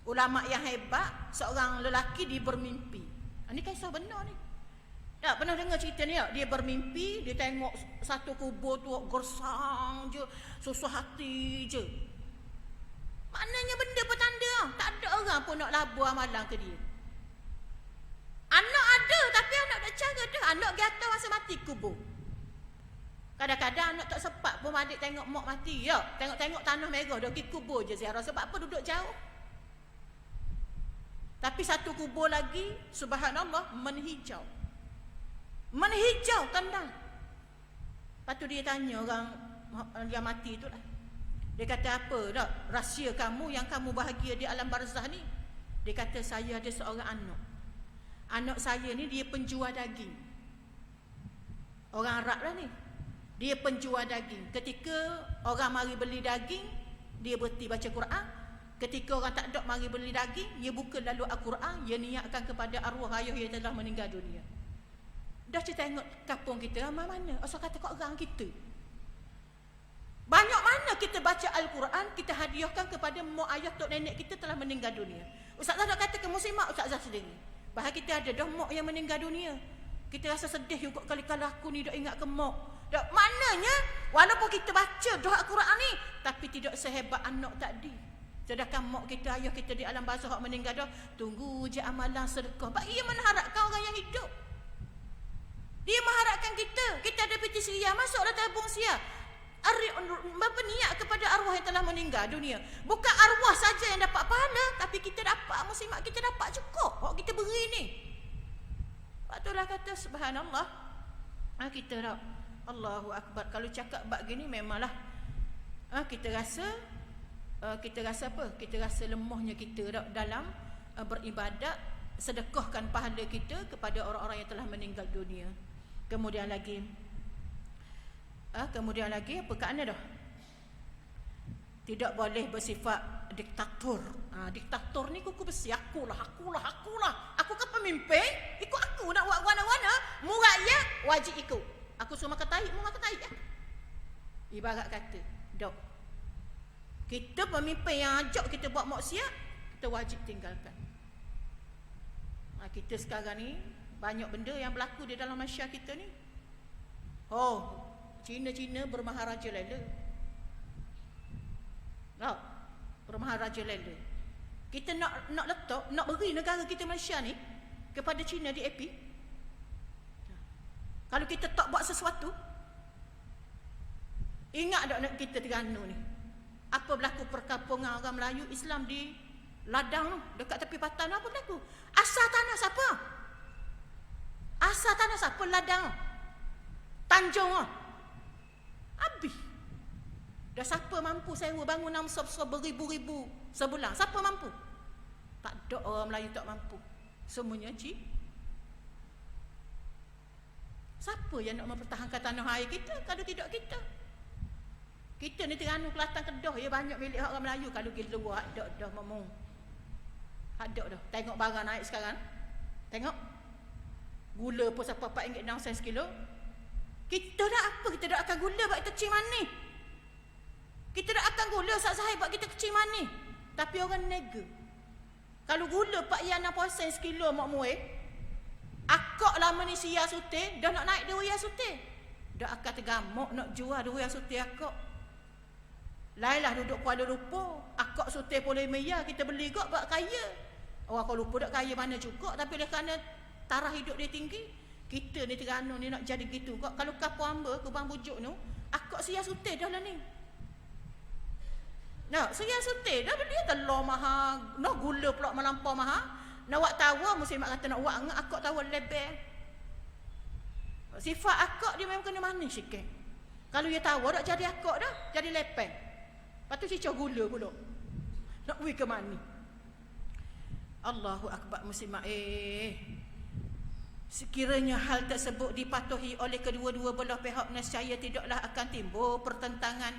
Ulama yang hebat, seorang lelaki dia bermimpi. Ini kisah benar ni. Tak pernah dengar cerita ni tak? Dia bermimpi, dia tengok satu kubur tu gersang je, susah hati je. Maknanya benda petanda. Tak ada orang pun nak labur amalan ke dia. Anak ada tapi anak tak cara dah. Anak gata masa mati kubur. Kadang-kadang anak tak sempat pun adik tengok mak mati. Ya, tengok-tengok tanah merah dah pergi kubur je ziarah. Sebab apa duduk jauh? Tapi satu kubur lagi, subhanallah, menhijau. Menhijau kandang. Lepas tu dia tanya orang yang mati tu lah. Dia kata, apa tak rahsia kamu yang kamu bahagia di alam barzah ni? Dia kata, saya ada seorang anak. Anak saya ni dia penjual daging. Orang Arab lah ni. Dia penjual daging. Ketika orang mari beli daging, dia berhenti baca Quran. Ketika orang tak ada mari beli daging, dia buka lalu Al-Quran, dia niatkan kepada arwah ayah yang telah meninggal dunia. Dah kita tengok kampung kita, ramai mana? Asal kata kat orang kita. Banyak mana kita baca Al-Quran, kita hadiahkan kepada mak ayah tok nenek kita telah meninggal dunia. Ustazah tak kata ke muslimat, Ustazah sendiri. Bahal kita ada dah mak yang meninggal dunia. Kita rasa sedih juga kali-kali aku ni dah ingat ke mak. Dak maknanya walaupun kita baca doa Al-Quran ni, tapi tidak sehebat anak tadi. Sedangkan mak kita, ayah kita di alam barzah meninggal dah, tunggu je amalan sedekah. Sebab ia mengharapkan orang yang hidup. Dia mengharapkan kita ada peti siap, masuklah tabung siap. Berniat kepada arwah yang telah meninggal dunia. Bukan arwah saja yang dapat pahala, tapi kita dapat, muslimat kita dapat cukup. Hak kita beri ni. Itulah kata subhanallah. Kita dah Allahu Akbar. Kalau cakap bab gini memanglah kita rasa apa? Kita rasa lemahnya kita dalam beribadat, sedekahkan pahala kita kepada orang-orang yang telah meninggal dunia. Kemudian lagi apa kat dah? Tidak boleh bersifat diktator. Diktator ni kuku besi, akulah. Aku kan pemimpin, ikut aku nak buat wana-wana, mu rakyat wajib ikut. Aku suruh makan tahi, mu makan tahi ya. Ibarat kata, dok. Kita pemimpin yang ajak kita buat maksiat, kita wajib tinggalkan. Kita sekarang ni banyak benda yang berlaku di dalam masyarakat kita ni. Cina bermaharaja lela. Bermaharaja lela. Kita nak letak, nak beri negara kita Malaysia ni kepada Cina di AP. Kalau kita tak buat sesuatu, ingat tak nak kita Terengganu ni? Apa berlaku perkampungan orang Melayu Islam di ladang tu, dekat tepi pantai, apa berlaku? Asal tanah siapa ladang? Tanjung habis. Dah siapa mampu sewa bangunan besar-besar beribu-ribu sebulan? Siapa mampu? Tak ada orang Melayu tak mampu. Semuanya siapa yang nak mempertahankan tanah air kita kalau tidak kita? Kita ni Terengganu, Kelantan, Kedah, ya banyak milik orang Melayu. Kalau pergi luar, ada dah memang. Ada dah. Tengok barang naik sekarang. Tengok. Gula pun sampai RM4.6 kilo. Kita dah apa? Kita dah akan gula buat kita kecil manis. Kita dah akan gula sahih buat kita kecil manis. Tapi orang nega. Kalau gula RM4.6 kilo mak muai, akak lama ni sia sutih, dah nak naik RM2 sutih. Dah akan tergamuk nak jual RM2 sutih akak. Lainlah duduk Kuala Lumpur, akak sutih RM5 kita beli kok buat kaya. Orang Kuala Lumpur tak kaya mana juga, tapi oleh kerana taraf hidup dia tinggi, kita ni Terengganu ni nak jadi gitu kok. Kalau Kampung Amba, Kubang Bujuk tu, akak sia sutih dah lah ni. Nak sia sutih dah beli telur mahal, nak gula pula melampau mahal. Nak buat tawar, muslimat kata nak buat ngak, akak tawar lebih. Sifat akak dia memang kena manis sikit. Kalau dia tawar tak jadi akak dah, jadi lepeng. Lepas tu cicah gula pula. Nak pergi ke mana? Allahu Akbar muslimat. Sekiranya hal tersebut dipatuhi oleh kedua-dua belah pihak, nescaya tidaklah akan timbul pertentangan,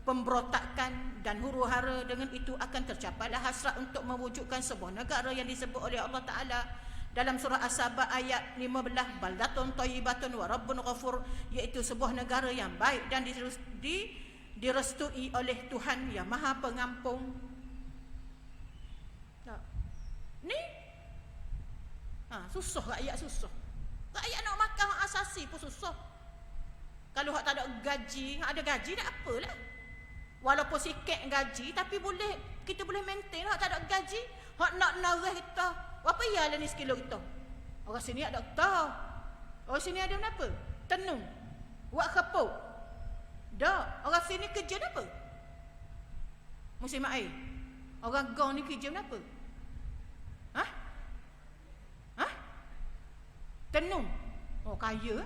pemberontakan dan huru-hara. Dengan itu akan tercapailah hasrat untuk mewujudkan sebuah negara yang disebut oleh Allah Ta'ala dalam surah As-Saba ayat 15, baldatun thayyibatun wa rabbun ghafur, iaitu sebuah negara yang baik dan direstui oleh Tuhan yang Maha Pengampun. Ni susah rakyat, susah. Rakyat nak makan hak asasi pun susah. Kalau hak tak ada gaji, hak ada gaji tak apalah. Walaupun sikit gaji, tapi kita boleh maintain. Hak tak ada gaji, hak nak narah kita, apa ya lah ni sekilo kita. Orang sini ada doktor, orang sini ada apa? Tenung, buat kepuk. Dak, orang sini kerja apa? Musim air. Orang gong ni kerja apa? Tenung. Oh, kaya.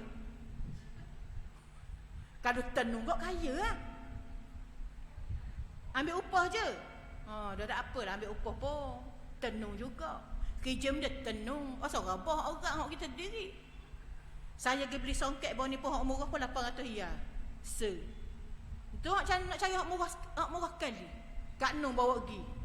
Kalau tenung kok kaya lah. Ambil upah je. Dah tak apa dah ambil upah pun. Tenung juga. Kerja dia tenung. Seorang bah orang kita diri. Saya pergi beli songket bawah ni pun hak murah pun 800 riyal. Itu nak cari hak murah kali. Kak Nung bawa pergi.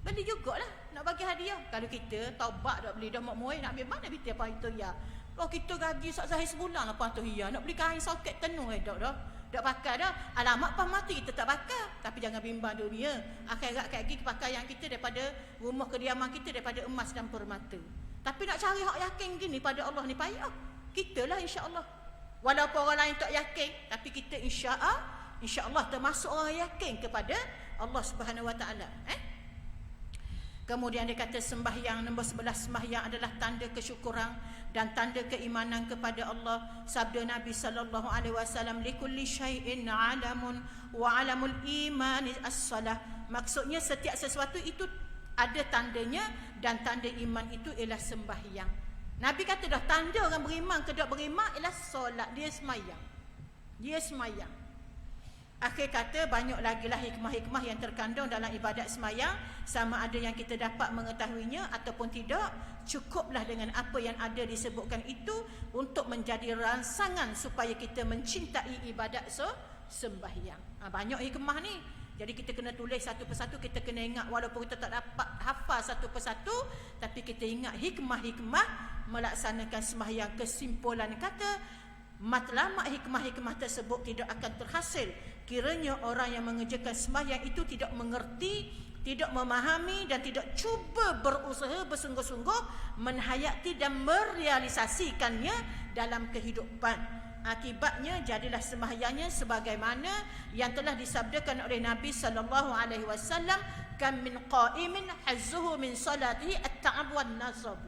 Beli jugalah, nak bagi hadiah. Kalau kita taubat dah beli dah mak muai, nak ambil mana kita apa itu ya. Kalau kita gaji sehari sebulan 800 riyal, nak beli kain soket tenung dak pakai dah. Alamak pas mati kita tak pakai. Tapi jangan bimbang dunia. Akhirat lagi kepakaian kita daripada rumah kediaman kita daripada emas dan permata. Tapi nak cari hak yakin gini pada Allah ni payah. Kitalah insya-Allah. Walaupun orang lain tak yakin, tapi kita insya-Allah termasuk orang yakin kepada Allah Subhanahu Wa Taala. Kemudian dia kata sembahyang nombor 11, sembahyang adalah tanda kesyukuran dan tanda keimanan kepada Allah. Sabda Nabi sallallahu alaihi wasallam, likulli syai'in 'alamun wa 'alamul iman as-salah. Maksudnya setiap sesuatu itu ada tandanya dan tanda iman itu ialah sembahyang. Nabi kata dah tanda orang beriman ke tak beriman ialah solat, dia sembahyang. Dia sembahyang. Akhir kata banyak lagi lah hikmah-hikmah yang terkandung dalam ibadat sembahyang. Sama ada yang kita dapat mengetahuinya ataupun tidak, cukuplah dengan apa yang ada disebutkan itu untuk menjadi rangsangan supaya kita mencintai ibadat sembahyang. Banyak hikmah ni. Jadi kita kena tulis satu persatu, kita kena ingat walaupun kita tak dapat hafal satu persatu, tapi kita ingat hikmah-hikmah melaksanakan sembahyang. Kesimpulan kata, matlamat hikmah-hikmah tersebut tidak akan terhasil kiranya orang yang mengerjakan sembahyang itu tidak mengerti, tidak memahami dan tidak cuba berusaha bersungguh-sungguh menghayati dan merealisasikannya dalam kehidupan. Akibatnya jadilah sembahyangnya sebagaimana yang telah disabdakan oleh Nabi sallallahu alaihi wasallam, kam min qa'imin hazzuhu min salatihi at-ta'ab wan nasab.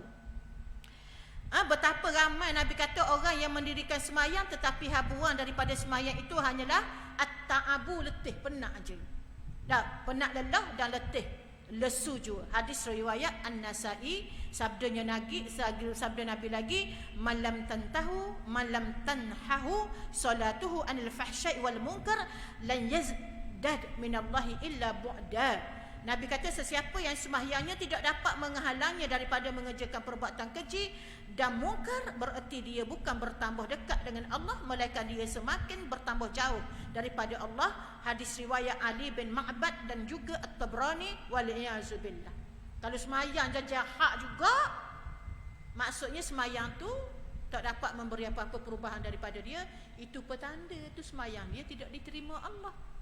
Betapa ramai Nabi kata orang yang mendirikan sembahyang tetapi habuan daripada sembahyang itu hanyalah at-ta'abu, letih, penat aja. Penat lelah dan letih, lesu juga. Hadis riwayat An-Nasa'i, sabda Nabi lagi, malam tanhahu salatuhu anil fahsya'i wal munkar lan yazdad minallahi illa bu'da. Nabi kata sesiapa yang sembahyangnya tidak dapat menghalangnya daripada mengerjakan perbuatan keji dan mungkar, bererti dia bukan bertambah dekat dengan Allah, melainkan dia semakin bertambah jauh daripada Allah. Hadis riwayat Ali bin Ma'bad dan juga At-Tabrani wal-iyazubillah. Kalau sembahyang jahat juga, maksudnya sembahyang tu tak dapat memberi apa-apa perubahan daripada dia, itu petanda tu sembahyang dia tidak diterima Allah.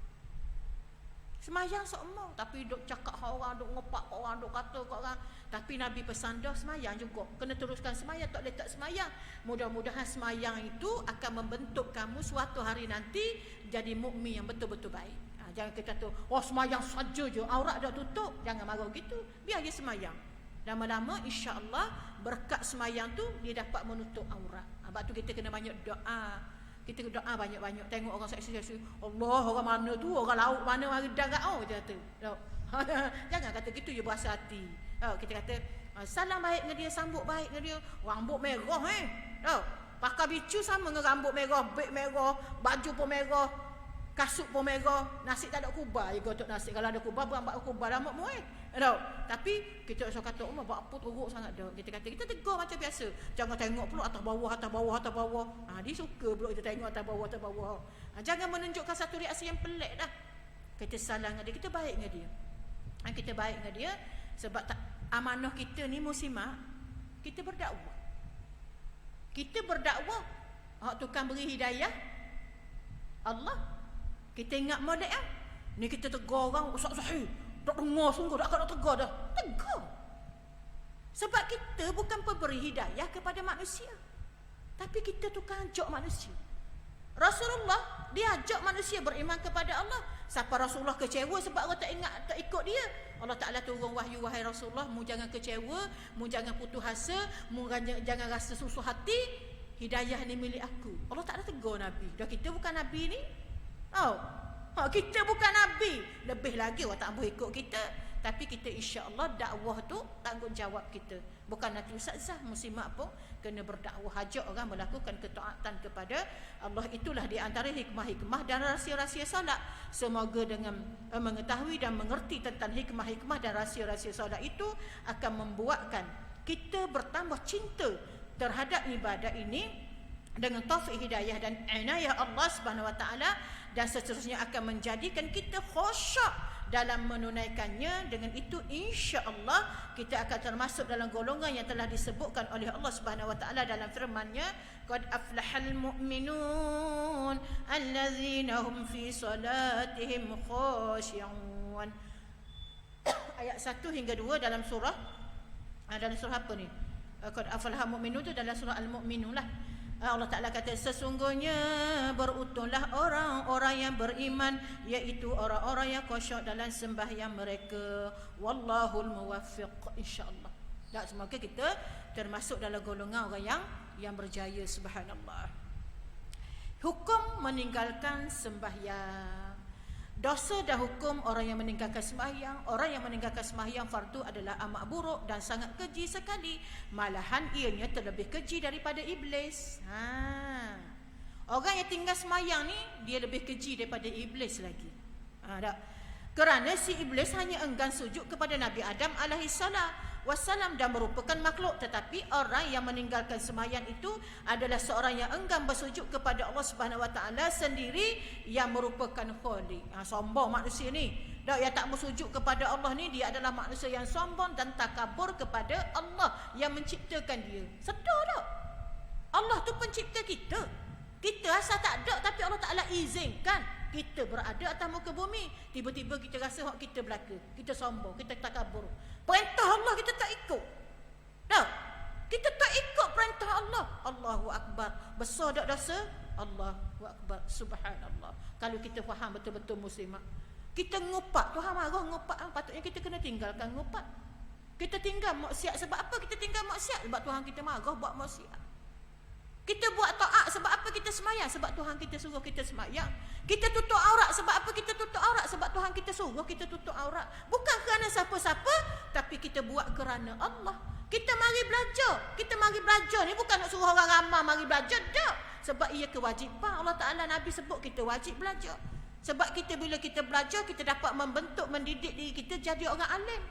Sembahyang semua, tapi duk cakap orang, duk ngopak orang, duk kata kat orang. Tapi Nabi pesan dah sembahyang juga. Kena teruskan sembahyang, tak boleh tak sembahyang. Mudah-mudahan sembahyang itu akan membentuk kamu suatu hari nanti jadi mukmin yang betul-betul baik. Jangan kita kata, sembahyang saja je, aurat dah tutup. Jangan marah gitu. Biar dia sembahyang. Lama-lama insya-Allah berkat sembahyang tu dia dapat menutup aurat. Sebab tu kita kena banyak doa. Kita doa banyak-banyak. Tengok orang saksi-saksi, Allah, orang mana tu, orang laut mana, orang darat, dia kata. Jangan kata gitu, je berasa hati. Kita kata, salam baik dengan dia, sambut baik dengan dia. Rambut merah, pakai bicu sama dengan rambut merah, beg merah, baju pun merah. kasut pun merah, nasi tak ada kubah juga untuk nasi. Kalau ada kubah, berambak kubah dah mak muai. Tahu? Tapi kita rasa kata, "Oh, buat apa teruk sangat dah." Kita kata kita tegur macam biasa. Jangan tengok pula atas bawah, atas bawah, atas bawah. Dia suka pula kita tengok atas bawah, atas bawah. Jangan menunjukkan satu reaksi yang pelik dah. Kita salah dengan dia, kita baik dengan dia. Kita baik dengan dia sebab tak amanah kita ni muslimat, kita berdakwah. Kita berdakwah. Hak tukang beri hidayah Allah. Kita ingat molek ah. Ni kita tegur orang, "Ustaz Sahih, tak dengar sungguh, tak nak tegur dah." Tegur. Sebab kita bukan pemberi hidayah kepada manusia. Tapi kita tukang ajak manusia. Rasulullah dia ajak manusia beriman kepada Allah. Siapa Rasulullah kecewa sebab orang tak ingat, tak ikut dia, Allah Ta'ala turun wahyu, "Wahai Rasulullah, mu jangan kecewa, mu jangan putus asa, mu jangan rasa susah hati. Hidayah ni milik aku." Allah Ta'ala tegur Nabi. Dah kita bukan Nabi ni. Kita bukan Nabi. Lebih lagi orang tak boleh ikut kita. Tapi kita insya-Allah dakwah tu tanggungjawab kita. Bukan nanti ustazah muslimat pun kena berdakwah, ajak orang melakukan ketaatan kepada Allah. Itulah di antara hikmah-hikmah dan rahsia-rahsia solat. Semoga dengan mengetahui dan mengerti tentang hikmah-hikmah dan rahsia-rahsia solat itu akan membuatkan kita bertambah cinta terhadap ibadat ini dengan taufik hidayah dan inayah Allah Subhanahu Wa Taala, dan seterusnya akan menjadikan kita khusyuk dalam menunaikannya. Dengan itu insya-Allah kita akan termasuk dalam golongan yang telah disebutkan oleh Allah Subhanahu Wa Taala dalam firman-Nya, "Qad aflahal mu'minun allazina hum fi salatihim khashi'un." Ayat 1 hingga 2 dalam surah apa ni? Qad aflahal mu'minun tu dalam surah Al-Mu'minun lah. Allah Ta'ala kata, "Sesungguhnya beruntunglah orang-orang yang beriman, iaitu orang-orang yang khusyuk dalam sembahyang mereka. Wallahul muwaffiq." InsyaAllah. Dan semoga kita termasuk dalam golongan orang yang berjaya. Subhanallah. Hukum meninggalkan sembahyang. Dosa dan hukum orang yang meninggalkan sembahyang. Orang yang meninggalkan sembahyang fardu adalah amat buruk dan sangat keji sekali. Malahan ianya terlebih keji daripada iblis. Orang yang tinggal sembahyang ni, dia lebih keji daripada iblis lagi. Kerana si iblis hanya enggan sujud kepada Nabi Adam alaihissalam dan merupakan makhluk. Tetapi orang yang meninggalkan sembahyang itu adalah seorang yang enggan bersujud kepada Allah Subhanahu Wa Taala sendiri, yang merupakan khaliq. Sombong manusia ni. Yang tak bersujud kepada Allah ni, dia adalah manusia yang sombong dan takabur kepada Allah yang menciptakan dia. Sedar tak? Allah tu pencipta kita. Kita asal tak ada, tapi Allah Ta'ala izinkan kita berada atas muka bumi. Tiba-tiba kita rasa hak kita belaka, kita sombong, kita takabur. Perintah Allah kita tak ikut. Tak? Kita tak ikut perintah Allah. Allahu Akbar. Besar tak dosa? Allahu Akbar. Subhanallah. Kalau kita faham betul-betul muslimat. Kita ngupat, Tuhan marah ngupat. Patutnya kita kena tinggalkan ngupat. Kita tinggal maksiat. Sebab apa kita tinggal maksiat? Sebab Tuhan kita marah buat maksiat. Kita buat taat sebab apa? Kita semayang sebab Tuhan kita suruh kita semayang. Kita tutup aurat sebab apa? Kita tutup aurat sebab Tuhan kita suruh kita tutup aurat. Bukan kerana siapa-siapa, tapi kita buat kerana Allah. Kita mari belajar. Kita mari belajar ni bukan nak suruh orang ramai mari belajar, tak. Sebab ia kewajipan Allah Ta'ala. Nabi sebut kita wajib belajar. Sebab kita bila kita belajar, kita dapat membentuk, mendidik diri kita jadi orang alim.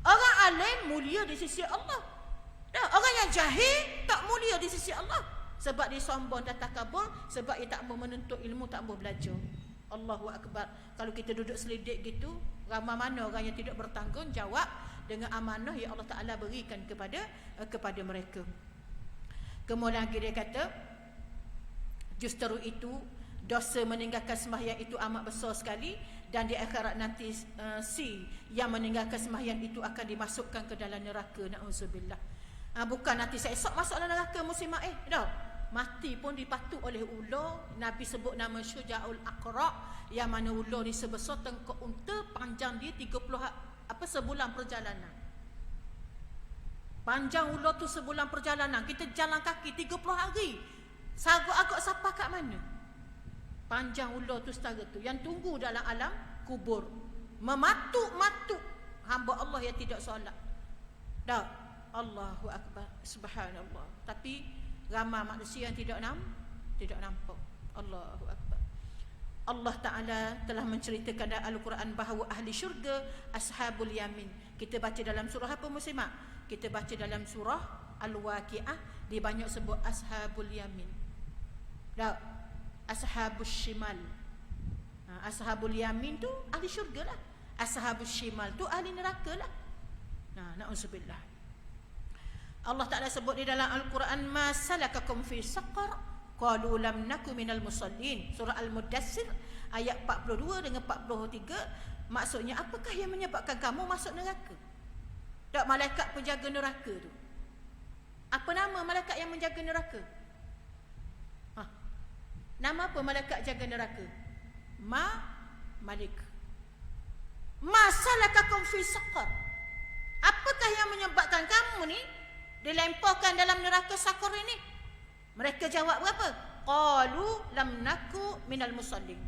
Orang alim mulia di sisi Allah. Orang yang jahil tak mulia di sisi Allah. Sebab dia sombong dan takabur. Sebab dia tak mau menuntut ilmu, tak mau belajar. Allahu Akbar. Kalau kita duduk selidik gitu, ramai mana orang yang tidak bertanggungjawab dengan amanah yang Allah Ta'ala berikan kepada mereka. Kemudian lagi dia kata, justru itu dosa meninggalkan sembahyang itu amat besar sekali. Dan di akhirat nanti si yang meninggalkan sembahyang itu akan dimasukkan ke dalam neraka. Na'udzubillah. Bukan nanti saya esok masuk dalam neraka muslimat. Dah. Mati pun dipatuk oleh ular. Nabi sebut nama Syuja'ul Aqra', yang mana ular ni sebesar tengkok unta, panjang dia 30 sebulan perjalanan. Panjang ular tu sebulan perjalanan. Kita jalan kaki 30 hari. Agak sampai kat mana? Panjang ular tu setara tu. Yang tunggu dalam alam kubur. Mematuk-matuk hamba Allah yang tidak solat. Dah. Allahu Akbar. Subhanallah. Tapi ramai manusia yang tidak nampak. Allahu Akbar. Allah Ta'ala telah menceritakan dalam Al-Quran bahawa ahli syurga ashabul yamin. Kita baca dalam surah apa muslimat? Kita baca dalam surah Al-Waqi'ah, dia banyak sebut ashabul yamin. Tak, ashabul shimal. Ashabul yamin tu ahli syurga lah. Ashabul shimal tu ahli neraka lah. Na'udzubillah. Allah Ta'ala sebut di dalam Al-Quran, ma salakakum fi saqar qalu lam naku minal musallin. Surah Al-Mudassir ayat 42 dengan 43. Maksudnya, apakah yang menyebabkan kamu masuk neraka? Tak, malaikat penjaga neraka tu. Apa nama malaikat yang menjaga neraka? Nama apa malaikat jaga neraka? Malik. Ma salakakum fi saqar. Apakah yang menyebabkan kamu ni dilemparkan dalam neraka sakar ini? Mereka jawab apa? Qalu lam naku minal musallin.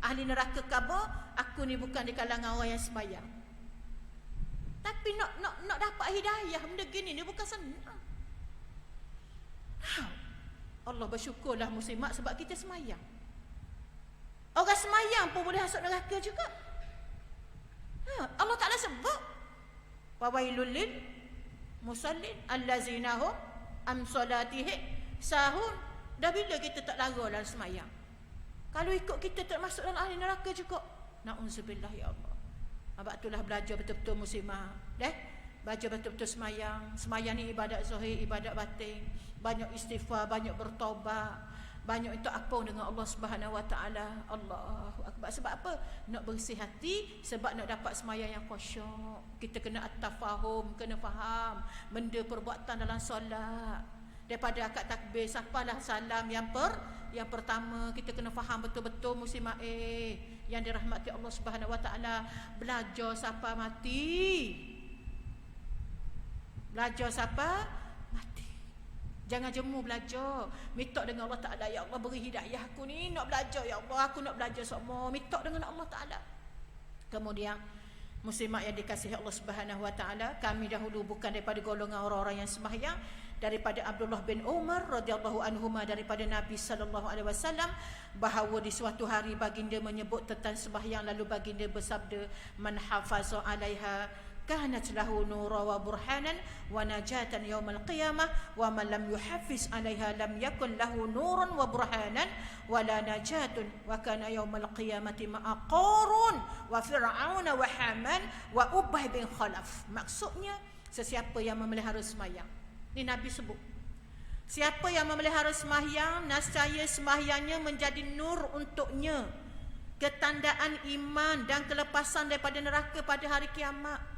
Ahli neraka khabar, aku ni bukan di kalangan orang yang sembahyang. Tapi nak dapat hidayah benda gini ni bukan senang. Allah bersyukurlah muslimat sebab kita sembahyang. Orang sembahyang pun boleh masuk neraka juga. Allah Ta'ala sebut, wawailul lil musallin allazina hum am salatihim sahun. Dah bila kita tak lara dalam semayang? Kalau ikut kita tak masuk dalam ahli neraka juga. Na'udzubillah ya Allah. Abang itulah belajar betul-betul muslimah. Baca betul-betul semayang. Semayang ni ibadat zahir, ibadat batin. Banyak istighfar, banyak bertaubat. Banyak itu apa dengan Allah Subhanahu Wa Taala. Allahu Akbar. Sebab apa? Nak bersih hati, sebab nak dapat semayang yang khusyuk. Kita kena at-tafahum, kena faham benda perbuatan dalam solat. Daripada akad takbir sapalah salam yang pertama, kita kena faham betul-betul muslimah yang dirahmati Allah Subhanahu Wa Taala. Belajar siapa mati. Belajar siapa mati. Jangan jemu belajar. Minta dengan Allah Taala, ya Allah beri hidayah aku ni nak belajar, ya Allah aku nak belajar semua. Minta dengan Allah Taala. Kemudian muslimat yang dikasihi Allah Subhanahu Wa Taala, kami dahulu bukan daripada golongan orang-orang yang sembahyang. Daripada Abdullah bin Umar radhiyallahu anhuma, daripada Nabi sallallahu alaihi wasallam, bahawa di suatu hari baginda menyebut tentang sembahyang, lalu baginda bersabda, man hafaza 'alaiha kanat lahu nura wa burhanan wa najatan yaumal qiyamah wa man lam yuhafiz 'alaiha lam yakun lahu nuran wa burhanan wa la najatun wa kana yaumal qiyamati ma'a qarun wa fir'aun wa haman wa ubay bin khalaf. Maksudnya, sesiapa yang memelihara sembahyang, ni Nabi sebut, siapa yang memelihara sembahyang, nescaya sembahyangnya menjadi nur untuknya, ketandaan iman dan kelepasan daripada neraka pada hari kiamat.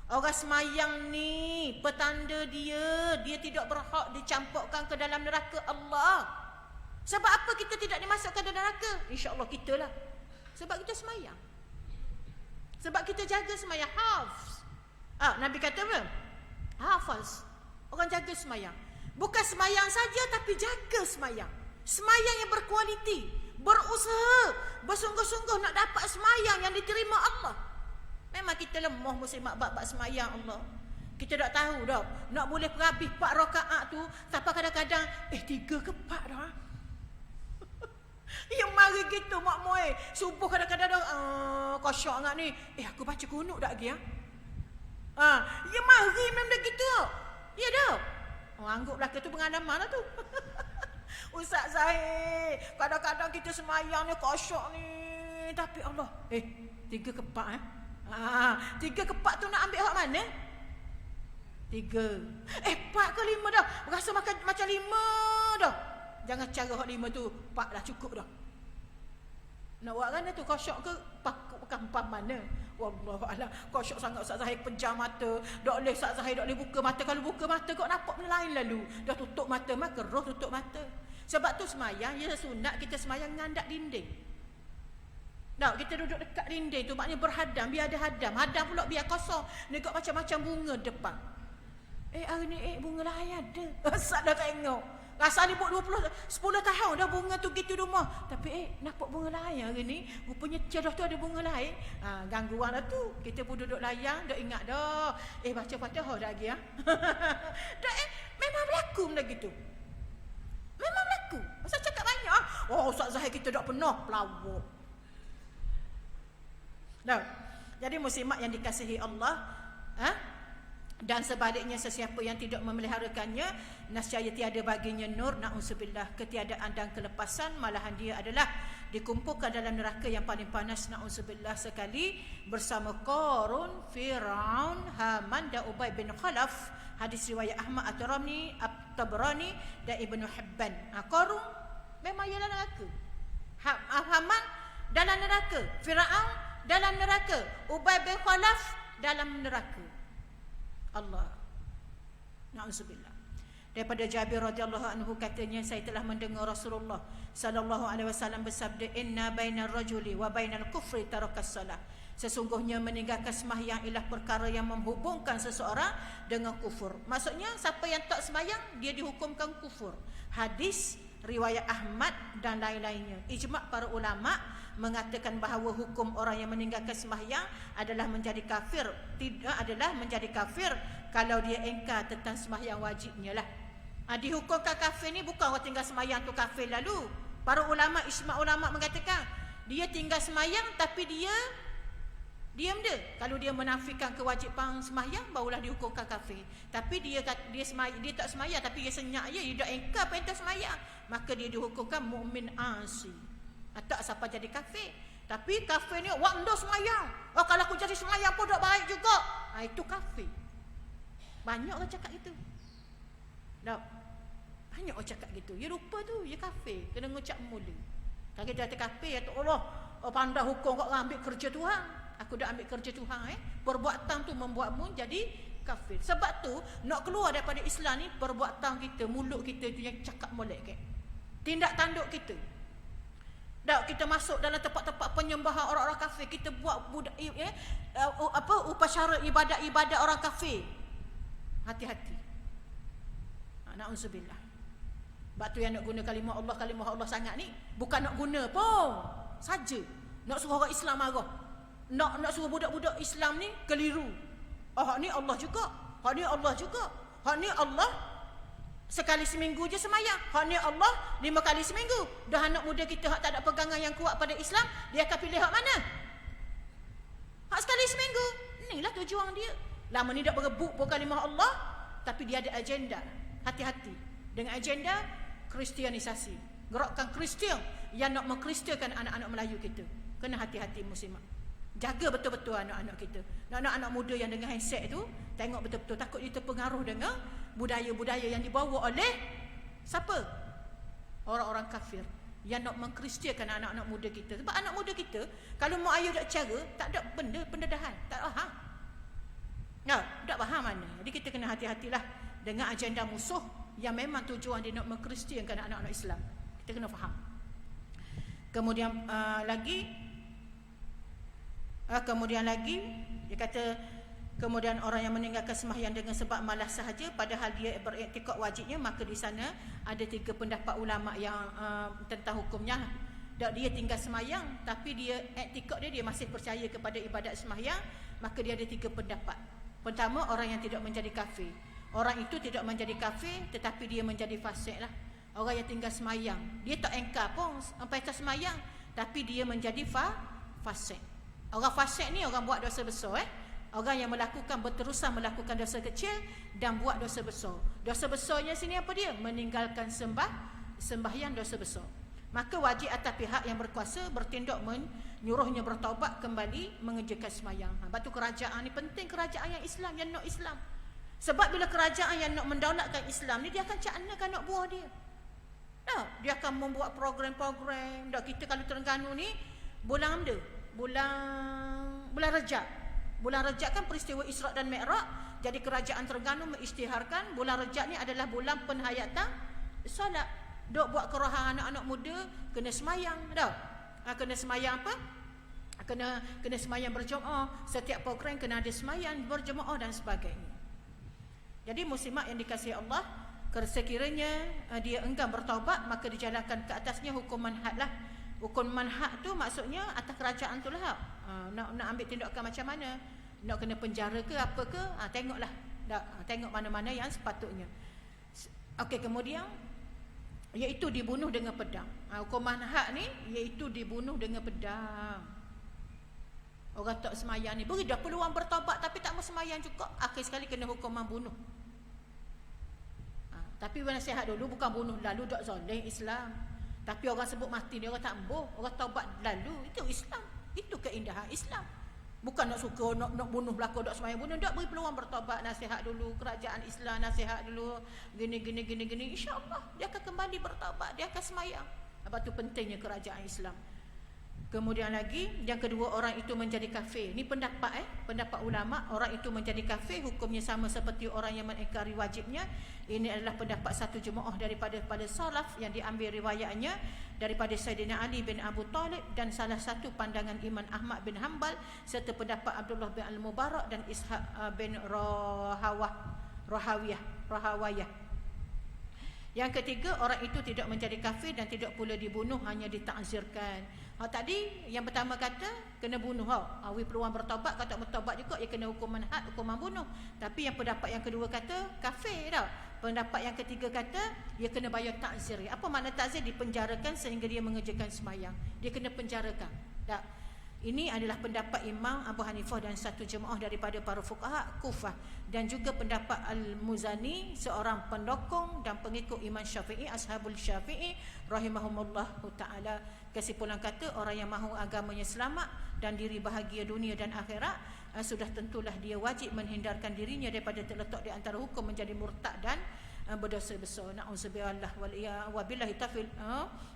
Orang sembahyang ni petanda dia tidak berhak dicampurkan ke dalam neraka Allah. Sebab apa kita tidak dimasukkan dalam neraka? InsyaAllah kita lah. Sebab kita sembahyang, sebab kita jaga sembahyang. Hafz. Nabi kata apa? Hafaz. Orang jaga semayang. Bukan semayang saja, tapi jaga semayang. Semayang yang berkualiti. Berusaha. Bersungguh-sungguh nak dapat semayang yang diterima Allah. Memang kita lemah muslimat bab-bab semayang Allah. Kita tak tahu dah. Nak boleh perhabis 4 rakaat tu, sampai kadang-kadang 3 ke 4 dah. Yang mari gitu mak moy. Subuh kadang-kadang dah kosyak sangat ni. Aku baca kunut tak lagi yang mari memang gitu. Ya dah. Anggap belakang tu pengalaman lah tu. Ustaz Zahir, kadang-kadang kita semayang ni kosyak ni, tapi Allah 3 ke 4 3 ke 4 tu nak ambil hak mana? 3 4 ke 5 dah. Rasa macam 5 dah. Jangan cara hak 5 tu 4 dah cukup dah. Nak buat kan tu kosyak ke bukan 4 mana? Wallahualam. Kosyak sangat Ustaz Zahir, pejam mata. Tak boleh Ustaz Zahir, tak boleh buka mata. Kalau buka mata kau nampak benda lain lalu. Dah tutup mata, keruh tutup mata. Sebab tu semayang, ya sunat kita semayang ngandak dinding. Tak, kita duduk dekat dinding tu, maknanya berhadam, biar ada hadam. Hadam pula biar kosong. Negak macam-macam bunga depan. Hari ni bunga lain ada. Ustaz dah tengok. Rasa ni buat 10 tahun dah bunga tu gitu rumah. Tapi nampak bunga lain hari ni. Rupanya cedah tu ada bunga lain. Gangguan lah tu. Kita pun duduk layang, dah ingat dah. Baca Fatihah dah lagi dah memang berlaku benda gitu. Memang berlaku. Ustaz cakap banyak. Ustaz Zahir kita tak pernah pelawak. Nah, jadi muslimat yang dikasihi Allah, dan sebaliknya sesiapa yang tidak memeliharakannya, nescaya tiada baginya nur, na'udzubillah, ketiadaan dan kelepasan, malahan dia adalah dikumpulkan dalam neraka yang paling panas, na'udzubillah sekali, bersama Qarun, Firaun, Haman dan Ubay bin Khalaf. Hadis riwayat Ahmad At-Tabrani dan Ibnu Hibban. Qarun memang ialah neraka, Haman dalam neraka, Firaun dalam neraka, Ubay bin Khalaf dalam neraka. Allah, na'udzubillah. Daripada Jabir radhiyallahu anhu katanya, saya telah mendengar Rasulullah sallallahu alaihi wasallam bersabda, inna bainar rajuli wa bainal kufri tarakas salah. Sesungguhnya meninggalkan sembahyang ialah perkara yang menghubungkan seseorang dengan kufur. Maksudnya siapa yang tak sembahyang dia dihukumkan kufur. Hadis riwayat Ahmad dan lain-lainnya. Ijma' para ulama mengatakan bahawa hukum orang yang meninggalkan sembahyang adalah menjadi kafir. Tidak adalah menjadi kafir kalau dia engkar tentang sembahyang wajibnya lah. Dihukumkan kafir ni bukan orang tinggal sembahyang tu kafir lalu. Para ulama, ijma' ulama mengatakan dia tinggal sembahyang tapi dia diam dia. Kalau dia menafikan kewajipan sembahyang barulah dihukumkan kafir. Tapi dia tak sembahyang tapi dia senyap je, dia dah engkar perintah sembahyang, maka dia dihukumkan mukmin asi. Tak siapa jadi kafir. Tapi kafir ni wak ndak sembahyang. Kalau aku jadi sembahyang pun tak baik juga. Itu kafir. Banyak orang cakap gitu. Tak. Banyak orang cakap gitu. Ya rupa tu, ya kafir. Kena ngucap mula. Kalau kita kata kafir, ya Allah, pandai hukum kau ambil kerja Tuhan. Aku dah ambil kerja Tuhan. Perbuatan tu membuatmu jadi kafir. Sebab tu nak keluar daripada Islam ni, perbuatan kita, mulut kita tu yang cakap molek ke. Tindak tanduk kita. Tak, kita masuk dalam tempat-tempat penyembahan orang-orang kafir, kita buat upacara ibadat-ibadat orang kafir. Hati-hati. Na'udzubillah. Sebab tu yang nak guna kalimah Allah sangat ni, bukan nak guna pun saja. Nak suruh orang Islam marah. Nak suruh budak-budak Islam ni keliru. Hak ni Allah juga. Hak ni Allah juga. Hak ni Allah sekali seminggu je semayang. Hak ni Allah 5 kali seminggu. Dah anak muda kita hak tak ada pegangan yang kuat pada Islam, dia akan pilih hak mana? Hak sekali seminggu. Inilah tujuan dia. Lama ni dah berebut pun kalimah Allah, tapi dia ada agenda. Hati-hati dengan agenda kristianisasi. Gerakkan Kristian yang nak mengkristiankan anak-anak Melayu kita. Kena hati-hati muslimat. Jaga betul-betul anak-anak kita. Anak-anak muda yang dengan handset tu, tengok betul-betul, takut dia terpengaruh dengan budaya-budaya yang dibawa oleh siapa? Orang-orang kafir yang nak mengkristiankan anak-anak muda kita. Sebab anak muda kita kalau mau ayuh dak cara, tak ada benda pendedahan, tak faham. Tak faham mana. Jadi kita kena hati-hatilah dengan agenda musuh yang memang tujuan dia nak mengkristiankan anak-anak Islam. Kita kena faham. Kemudian lagi dia kata, kemudian orang yang meninggalkan sembahyang dengan sebab malas sahaja padahal dia beriktikad wajibnya, maka di sana ada 3 pendapat ulama yang tentang hukumnya. Dia tinggal sembahyang tapi dia iktikad dia masih percaya kepada ibadat sembahyang, maka dia ada 3 pendapat. Pertama, orang yang tidak menjadi kafir. Orang itu tidak menjadi kafir tetapi dia menjadi fasik lah. Orang yang tinggal sembahyang, dia tak engkar pun perintah sembahyang, tapi dia menjadi fasik. Orang fasik ni orang buat dosa besar. Orang yang berterusan melakukan dosa kecil dan buat dosa besar. Dosa besarnya sini apa dia? Meninggalkan sembahyang dosa besar. Maka wajib atas pihak yang berkuasa bertindak menyuruhnya bertaubat kembali mengerjakan sembahyang. Sebab tu kerajaan ni penting, kerajaan yang Islam, yang nak Islam. Sebab bila kerajaan yang nak mendaulatkan Islam ni, dia akan caknakan nak buah dia. Dia akan membuat program-program. Kita kalau Terengganu ni bulan Rejab. Bulan Rejab kan peristiwa Isra' dan Mi'raj. Jadi kerajaan Terengganu mengisytiharkan bulan Rejab ni adalah bulan penghayatan solat. Dok buat kerahan anak-anak muda kena semayang dah. Kena semayang apa? Kena semayang berjemaah. Setiap program kena ada semayang berjemaah dan sebagainya. Jadi muslimat yang dikasihi Allah, sekiranya dia enggan bertaubat, maka dijalankan ke atasnya hukuman had lah. Hukuman had tu maksudnya atas kerajaan tu lah. Nak ambil tindakan macam mana? Nak kena penjara ke apa ke? Tengoklah. Tengok mana-mana yang sepatutnya. Okey, kemudian iaitu dibunuh dengan pedang. Hukuman had ni iaitu dibunuh dengan pedang. Orang tak semayang ni beri dah peluang bertaubat tapi tak mau semayang juga, akhir sekali kena hukuman bunuh. Tapi nasihat dulu bukan bunuh lalu dok zalim Islam. Tapi orang sebut mati dia orang tak embuh, orang taubat lalu, itu Islam. Itu keindahan Islam. Bukan nak suka nak bunuh belaka dok semayang bunuh, dak beri peluang bertaubat, nasihat dulu kerajaan Islam, nasihat dulu gini insya-Allah dia akan kembali bertaubat, dia akan semayang. Sebab tu pentingnya kerajaan Islam. Kemudian lagi yang kedua, orang itu menjadi kafir. Ni pendapat pendapat ulama, orang itu menjadi kafir hukumnya sama seperti orang yang mengingkari wajibnya. Ini adalah pendapat satu jemaah daripada salaf yang diambil riwayatnya daripada Sayyidina Ali bin Abu Talib dan salah satu pandangan Imam Ahmad bin Hanbal serta pendapat Abdullah bin Al-Mubarak dan Ishaq bin Rahawayah. Yang ketiga, orang itu tidak menjadi kafir dan tidak pula dibunuh, hanya ditakzirkan. Tadi yang pertama kata kena bunuh. Awi peluang bertaubat, kata bertaubat juga ia kena hukuman had, hukuman bunuh. Tapi yang pendapat yang kedua kata kafir dah. Pendapat yang ketiga kata dia kena bayar takzir. Apa makna takzir? Dipenjarakan sehingga dia mengerjakan semayang. Dia kena penjarakan. Tak. Ini adalah pendapat Imam Abu Hanifah dan satu jemaah daripada para fuqaha Kufah, dan juga pendapat Al-Muzani, seorang pendokong dan pengikut Imam Syafi'i, Ashabul Syafi'i rahimahumullah taala. Kesimpulan kata, orang yang mahu agamanya selamat dan diri bahagia dunia dan akhirat, sudah tentulah dia wajib menghindarkan dirinya daripada terletak di antara hukum menjadi murtad dan berdosa besar. Na'udzubillah wabillahi taufiq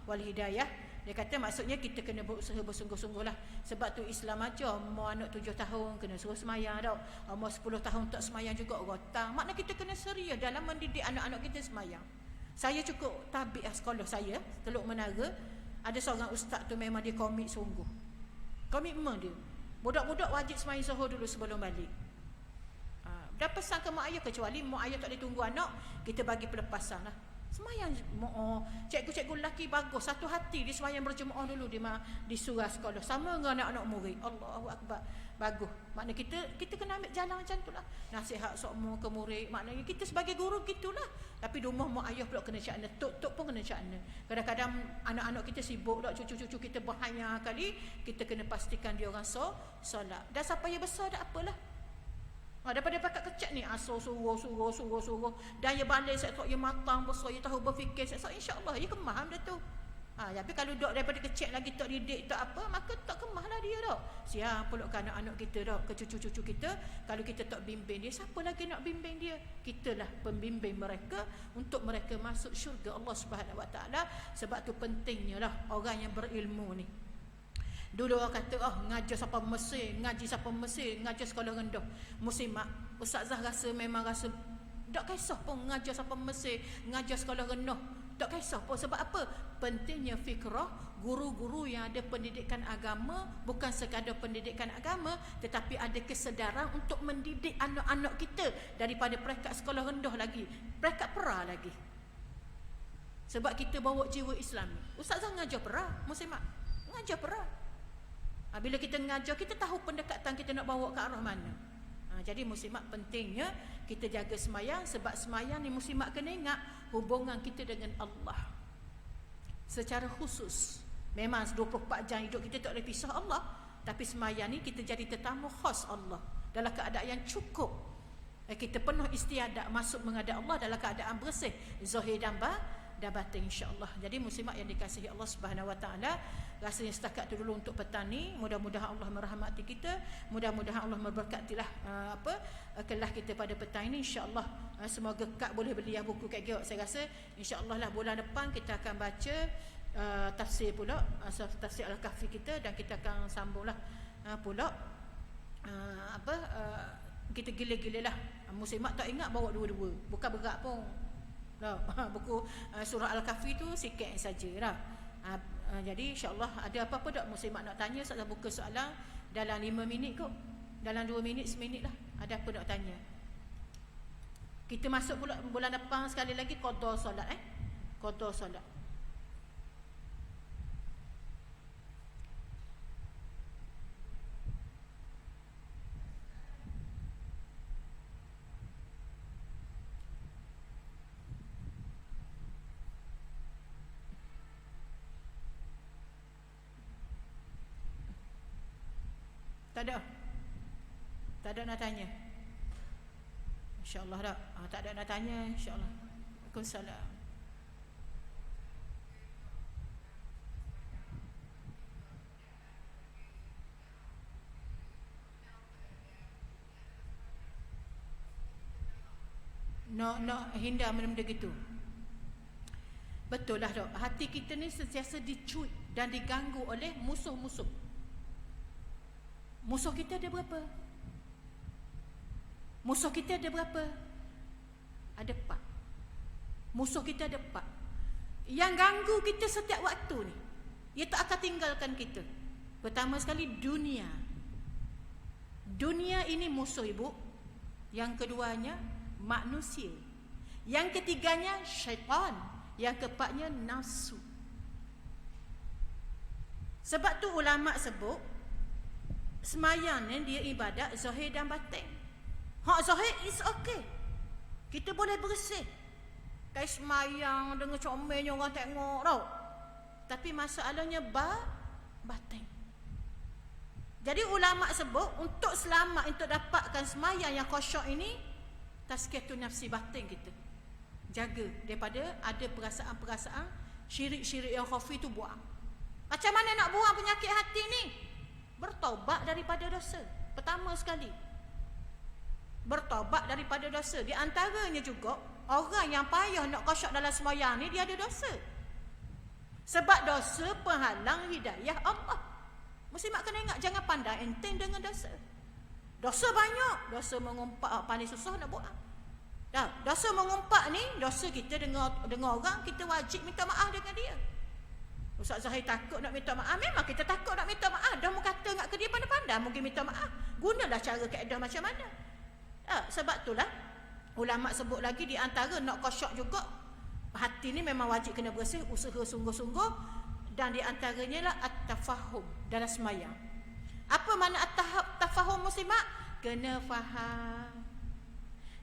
wal hidayah. Dia kata maksudnya kita kena berusaha bersungguh-sungguh lah. Sebab tu Islam aja mau anak 7 tahun kena suruh semayang tau. Mau 10 tahun tak semayang juga rotang. Maknanya kita kena serius dalam mendidik anak-anak kita semayang. Saya cukup tabik sekolah saya, Teluk Menara. Ada seorang ustaz tu memang dia komit sungguh. Komitmen dia. Budak-budak wajib semayang zuhur dulu sebelum balik. Dah pesan ke mak ayah, kecuali mak ayah tak boleh tunggu anak, kita bagi pelepasan lah. Semayang cikgu-cikgu lelaki bagus, satu hati dia semayang berjemaah dulu di surau sekolah sama dengan anak-anak murid. Allahu Akbar, bagus. Maknanya kita kena ambil jalan macam tu lah. Nasihat semua ke murid, maknanya kita sebagai guru gitulah. Tapi di rumah mak ayah pula kena cakna, tok pun kena cakna. Kadang-kadang anak-anak kita sibuk dah, cucu-cucu kita bahaya kali, kita kena pastikan dia orang solat. Dan sampai yang besar dah apalah. Daripada pakat kecil ni suruh dan dia balik sekok dia matang besar, dia tahu berfikir sekok, insya-Allah dia kemah dah tu. Tapi kalau dok daripada kecil lagi tak didik tak apa, maka tak kemahlah dia dak. Siapa pula kan anak-anak kita dak, ke cucu-cucu kita, kalau kita tak bimbing dia, siapa lagi nak bimbing dia? Kitalah pembimbing mereka untuk mereka masuk syurga Allah Subhanahu Wa Taala. Sebab tu pentingnya lah orang yang berilmu ni. Dulu orang kata, ngajar siapa Mesir, ngajar sekolah rendah. Muslimat, ustazah memang rasa tak kisah pun ngajar siapa Mesir, ngajar sekolah rendah. Tak kisah pun. Sebab apa? Pentingnya fikrah guru-guru yang ada pendidikan agama, bukan sekadar pendidikan agama, tetapi ada kesedaran untuk mendidik anak-anak kita daripada peringkat sekolah rendah lagi, peringkat pra lagi. Sebab kita bawa jiwa Islam. Ustazah ngajar pra, muslimat ngajar pra. Bila kita mengajar, kita tahu pendekatan kita nak bawa ke arah mana. Jadi muslimat pentingnya kita jaga semayang. Sebab semayang ni muslimat kena ingat hubungan kita dengan Allah secara khusus. Memang 24 jam hidup kita tak boleh pisah Allah, tapi semayang ni kita jadi tetamu khas Allah dalam keadaan yang cukup. Kita penuh istiadat masuk menghadap Allah dalam keadaan bersih zahir dan batin, insya-Allah. Jadi muslimat yang dikasihi Allah Subhanahu Wa Taala, rasanya setakat itu dulu untuk petang ni. Mudah-mudahan Allah merahmati kita, mudah-mudahan Allah memberkatilah kelas kita pada petang ini, insya-Allah. Semoga Kak boleh beli buku Kak Georg. Saya rasa insya-Allah lah bulan depan kita akan baca tafsir pula, tafsir Al-Kahfi kita, dan kita akan sambunglah pula kita gila-gila lah. Muslimat tak ingat bawa dua-dua, bukan berat pun. Buku surah Al-Kahfi tu sikit sajalah. Jadi insya-Allah ada apa-apa tak muslimat nak tanya, saya buka soalan dalam 5 minit kot, dalam 2 minit, seminit lah. Ada apa nak tanya? Kita masuk pula bulan depan sekali lagi qada solat qada solat. Tak ada? Tak ada nak tanya? InsyaAllah tak? Tak ada nak tanya, insyaAllah. Waalaikumsalam. Nak hindar benda-benda gitu. Betul lah dok. Hati kita ni sentiasa dicuit dan diganggu oleh musuh-musuh. Musuh kita ada berapa? Musuh kita ada berapa? Ada 4. Musuh kita ada 4. Yang ganggu kita setiap waktu ni, ia tak akan tinggalkan kita. Pertama sekali dunia. Dunia ini musuh ibu. Yang keduanya manusia. Yang ketiganya syaitan. Yang keempatnya nafsu. Sebab tu ulama sebut semayang ni dia ibadat zahir dan batin. Hak zahir is okay, kita boleh bersih. Kayak semayang dengan comelnya orang tengok tau. Tapi masalahnya batin. Jadi ulama sebut untuk selamat, untuk dapatkan semayang yang khusyuk ini, tazkiyatun nafsi batin kita jaga daripada ada perasaan-perasaan syirik-syirik yang khafi tu buang. Macam mana nak buang penyakit hati ni? Bertaubat daripada dosa. Pertama sekali, bertaubat daripada dosa. Di antaranya juga orang yang payah nak khusyuk dalam sembahyang ni, dia ada dosa. Sebab dosa penghalang hidayah Allah. Muslimat kena ingat, jangan pandai enteng dengan dosa. Dosa banyak, dosa mengumpat paling susah nak buang. Dah, dosa mengumpat ni, dosa kita dengan orang, kita wajib minta maaf dengan dia. Ustaz Zahir takut nak minta maaf. Memang kita takut nak minta maaf. Dah mu kata nak ke dia pandai-pandai mungkin minta maaf. Gunalah cara kaedah macam mana. Sebab itulah ulama sebut lagi di antara nak khusyuk juga, hati ni memang wajib kena bersih, usaha sungguh-sungguh. Dan di antaranya lah at-tafahum dalam semayang. Apa makna at-tafahum muslimat? Kena faham.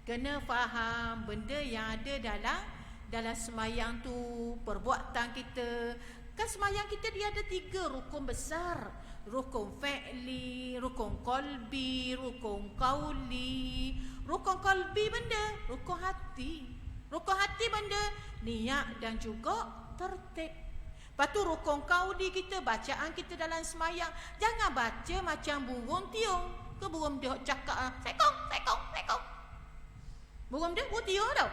Kena faham benda yang ada dalam semayang tu, perbuatan kita. Kan semayang kita dia ada 3 rukun besar. Rukun fi'li, rukun qalbi, rukun qauli. Rukun qalbi benda, rukun hati. Rukun hati benda, niat dan juga tertib. Lepas tu rukun qauli kita, bacaan kita dalam semayang. Jangan baca macam burung tiung. Ke burung dia cakap, sekong, sekong, sekong. Burung dia tiung tau.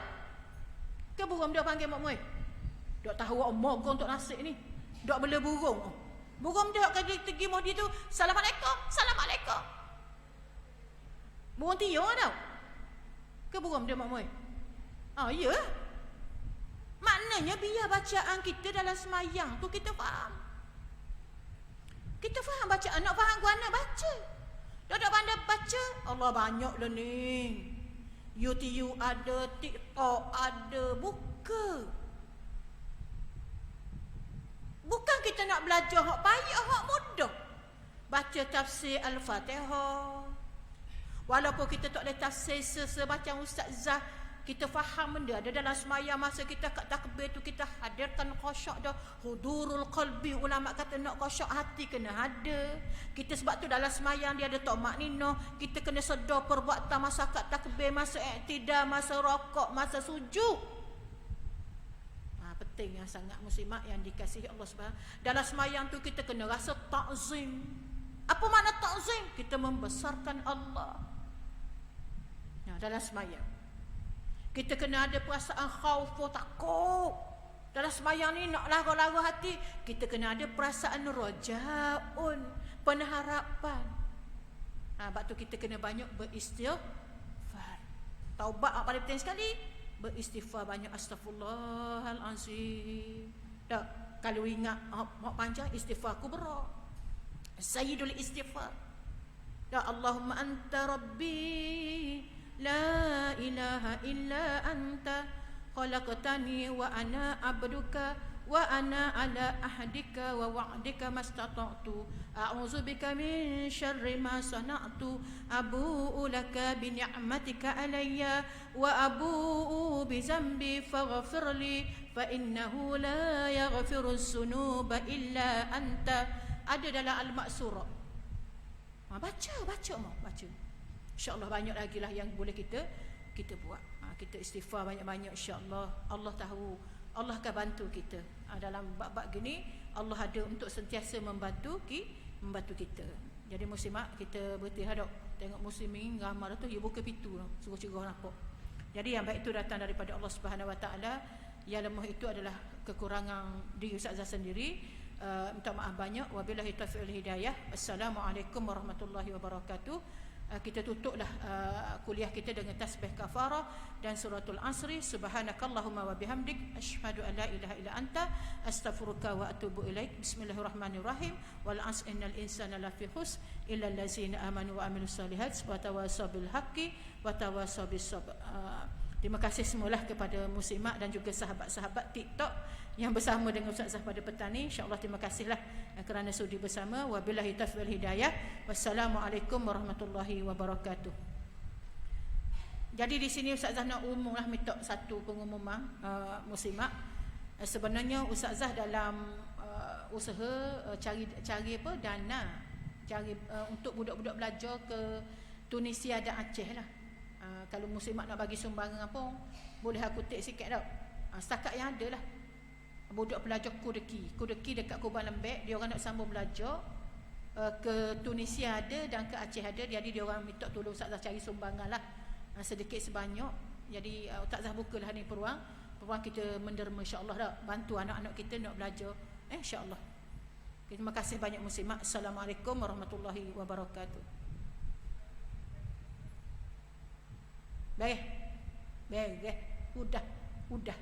Ke burung dia panggil mak muai. Dok tahu awak mogong untuk nasib ni. Dok bela burung. Burung dia kalau pergi mau dia tu, Assalamualaikum, Assalamualaikum. Burung tiung tau. Ke burung dia mak muai. Ya. Maknanya biar bacaan kita dalam semayang tu kita faham. Kita faham bacaan, nak faham guana baca. Dok pandai baca, Allah banyak lah ni. YouTube ada, TikTok ada, buka. Bukan kita nak belajar hak payah, hak mudah. Baca tafsir Al-Fatihah. Walaupun kita tak boleh tafsir macam Ustaz Zah, kita faham benda ada dalam semayang. Masa kita kat takbir tu, kita hadirkan khusyuk dah. Hudurul qalbi, ulama kata nak khusyuk hati kena ada. Kita sebab tu dalam semayang dia ada tamak nino. Kita kena sedar perbuatan masa kat takbir, masa iktidal, masa rokok, masa sujud. Penting yang sangat muslimat yang dikasihi Allah Subhanahu. Dalam semayang tu kita kena rasa ta'zim. Apa makna ta'zim? Kita membesarkan Allah. Dalam semayang kita kena ada perasaan khauf, takut. Dalam semayang ni nak lara-lara hati, kita kena ada perasaan rajaun, pengharapan. Sebab tu kita kena banyak beristighfar. Taubat paling penting sekali, beristighfar banyak. Astaghfirullahalazim. Tak, kalau ingat mak panjang, istighfar kubra. Sayyidul istighfar. Ya Allahumma anta rabbi la ilaha illa anta khalaqtani wa ana abduka wa ana ala ahdika wa wa'dika mastata'tu a'udzubika min syarri ma sana'tu abu'u laka bi ni'matika alayya wa abu'u bi zambi faghfirli fa innahu la yaghfiru dzunuba illa anta. Ada dalam Al-Ma'surah. Baca mau baca. InsyaAllah banyak lagi lah yang boleh kita buat. Kita istighfar banyak-banyak, insyaAllah. Allah tahu, Allah akan bantu kita. Dalam bab-bab gini Allah ada untuk sentiasa membantu kita. Jadi muslimat, kita berhati-hati tengok muslimin ramai tu dia buka pintu tu, suruh cerah nampak. Jadi yang baik itu datang daripada Allah Subhanahu Wa Taala. Yang lemah itu adalah kekurangan diri Ustazah sendiri. Minta maaf banyak. Wabillahi taufiq wal hidayah. Assalamualaikum warahmatullahi wabarakatuh. Kita tutuplah kuliah kita dengan tasbih kafarah dan suratul asri. Subhanakallahumma wa bihamdik asyhadu an la ilaha illa anta astaghfiruka wa atubu ilaik. Bismillahirrahmanirrahim. Wal 'asri innal insana lafi khusr illa allazina amanu wa amilus solihat wa tawasaw bil haqqi wa tawasaw bis sabr. Terima kasih semualah kepada muslimat dan juga sahabat-sahabat TikTok yang bersama dengan Ustazah pada petang ni. InsyaAllah terima kasihlah kerana sudi bersama. Wabillahi taufiq wal hidayah. Wassalamualaikum warahmatullahi wabarakatuh. Jadi di sini Ustazah nak umumlah minta satu pengumuman muslimat. Sebenarnya Ustazah dalam usaha cari apa dana cari untuk budak-budak belajar ke Tunisia dan Aceh lah. Kalau muslimat nak bagi sumbangan apa, boleh aku take sikit tau. Setakat yang ada lah. Budak pelajar Kudeki dekat Kubang Lembek, dia orang nak sambung belajar. Ke Tunisia ada dan ke Aceh ada. Jadi dia orang minta tolong Ustazah cari sumbangan lah, sedikit sebanyak. Jadi Ustazah bukalah ni peluang kita menderma, insyaAllah dah bantu anak-anak kita nak belajar, insyaAllah. Terima kasih banyak muslimat. Assalamualaikum warahmatullahi wabarakatuh. Baik. Udah.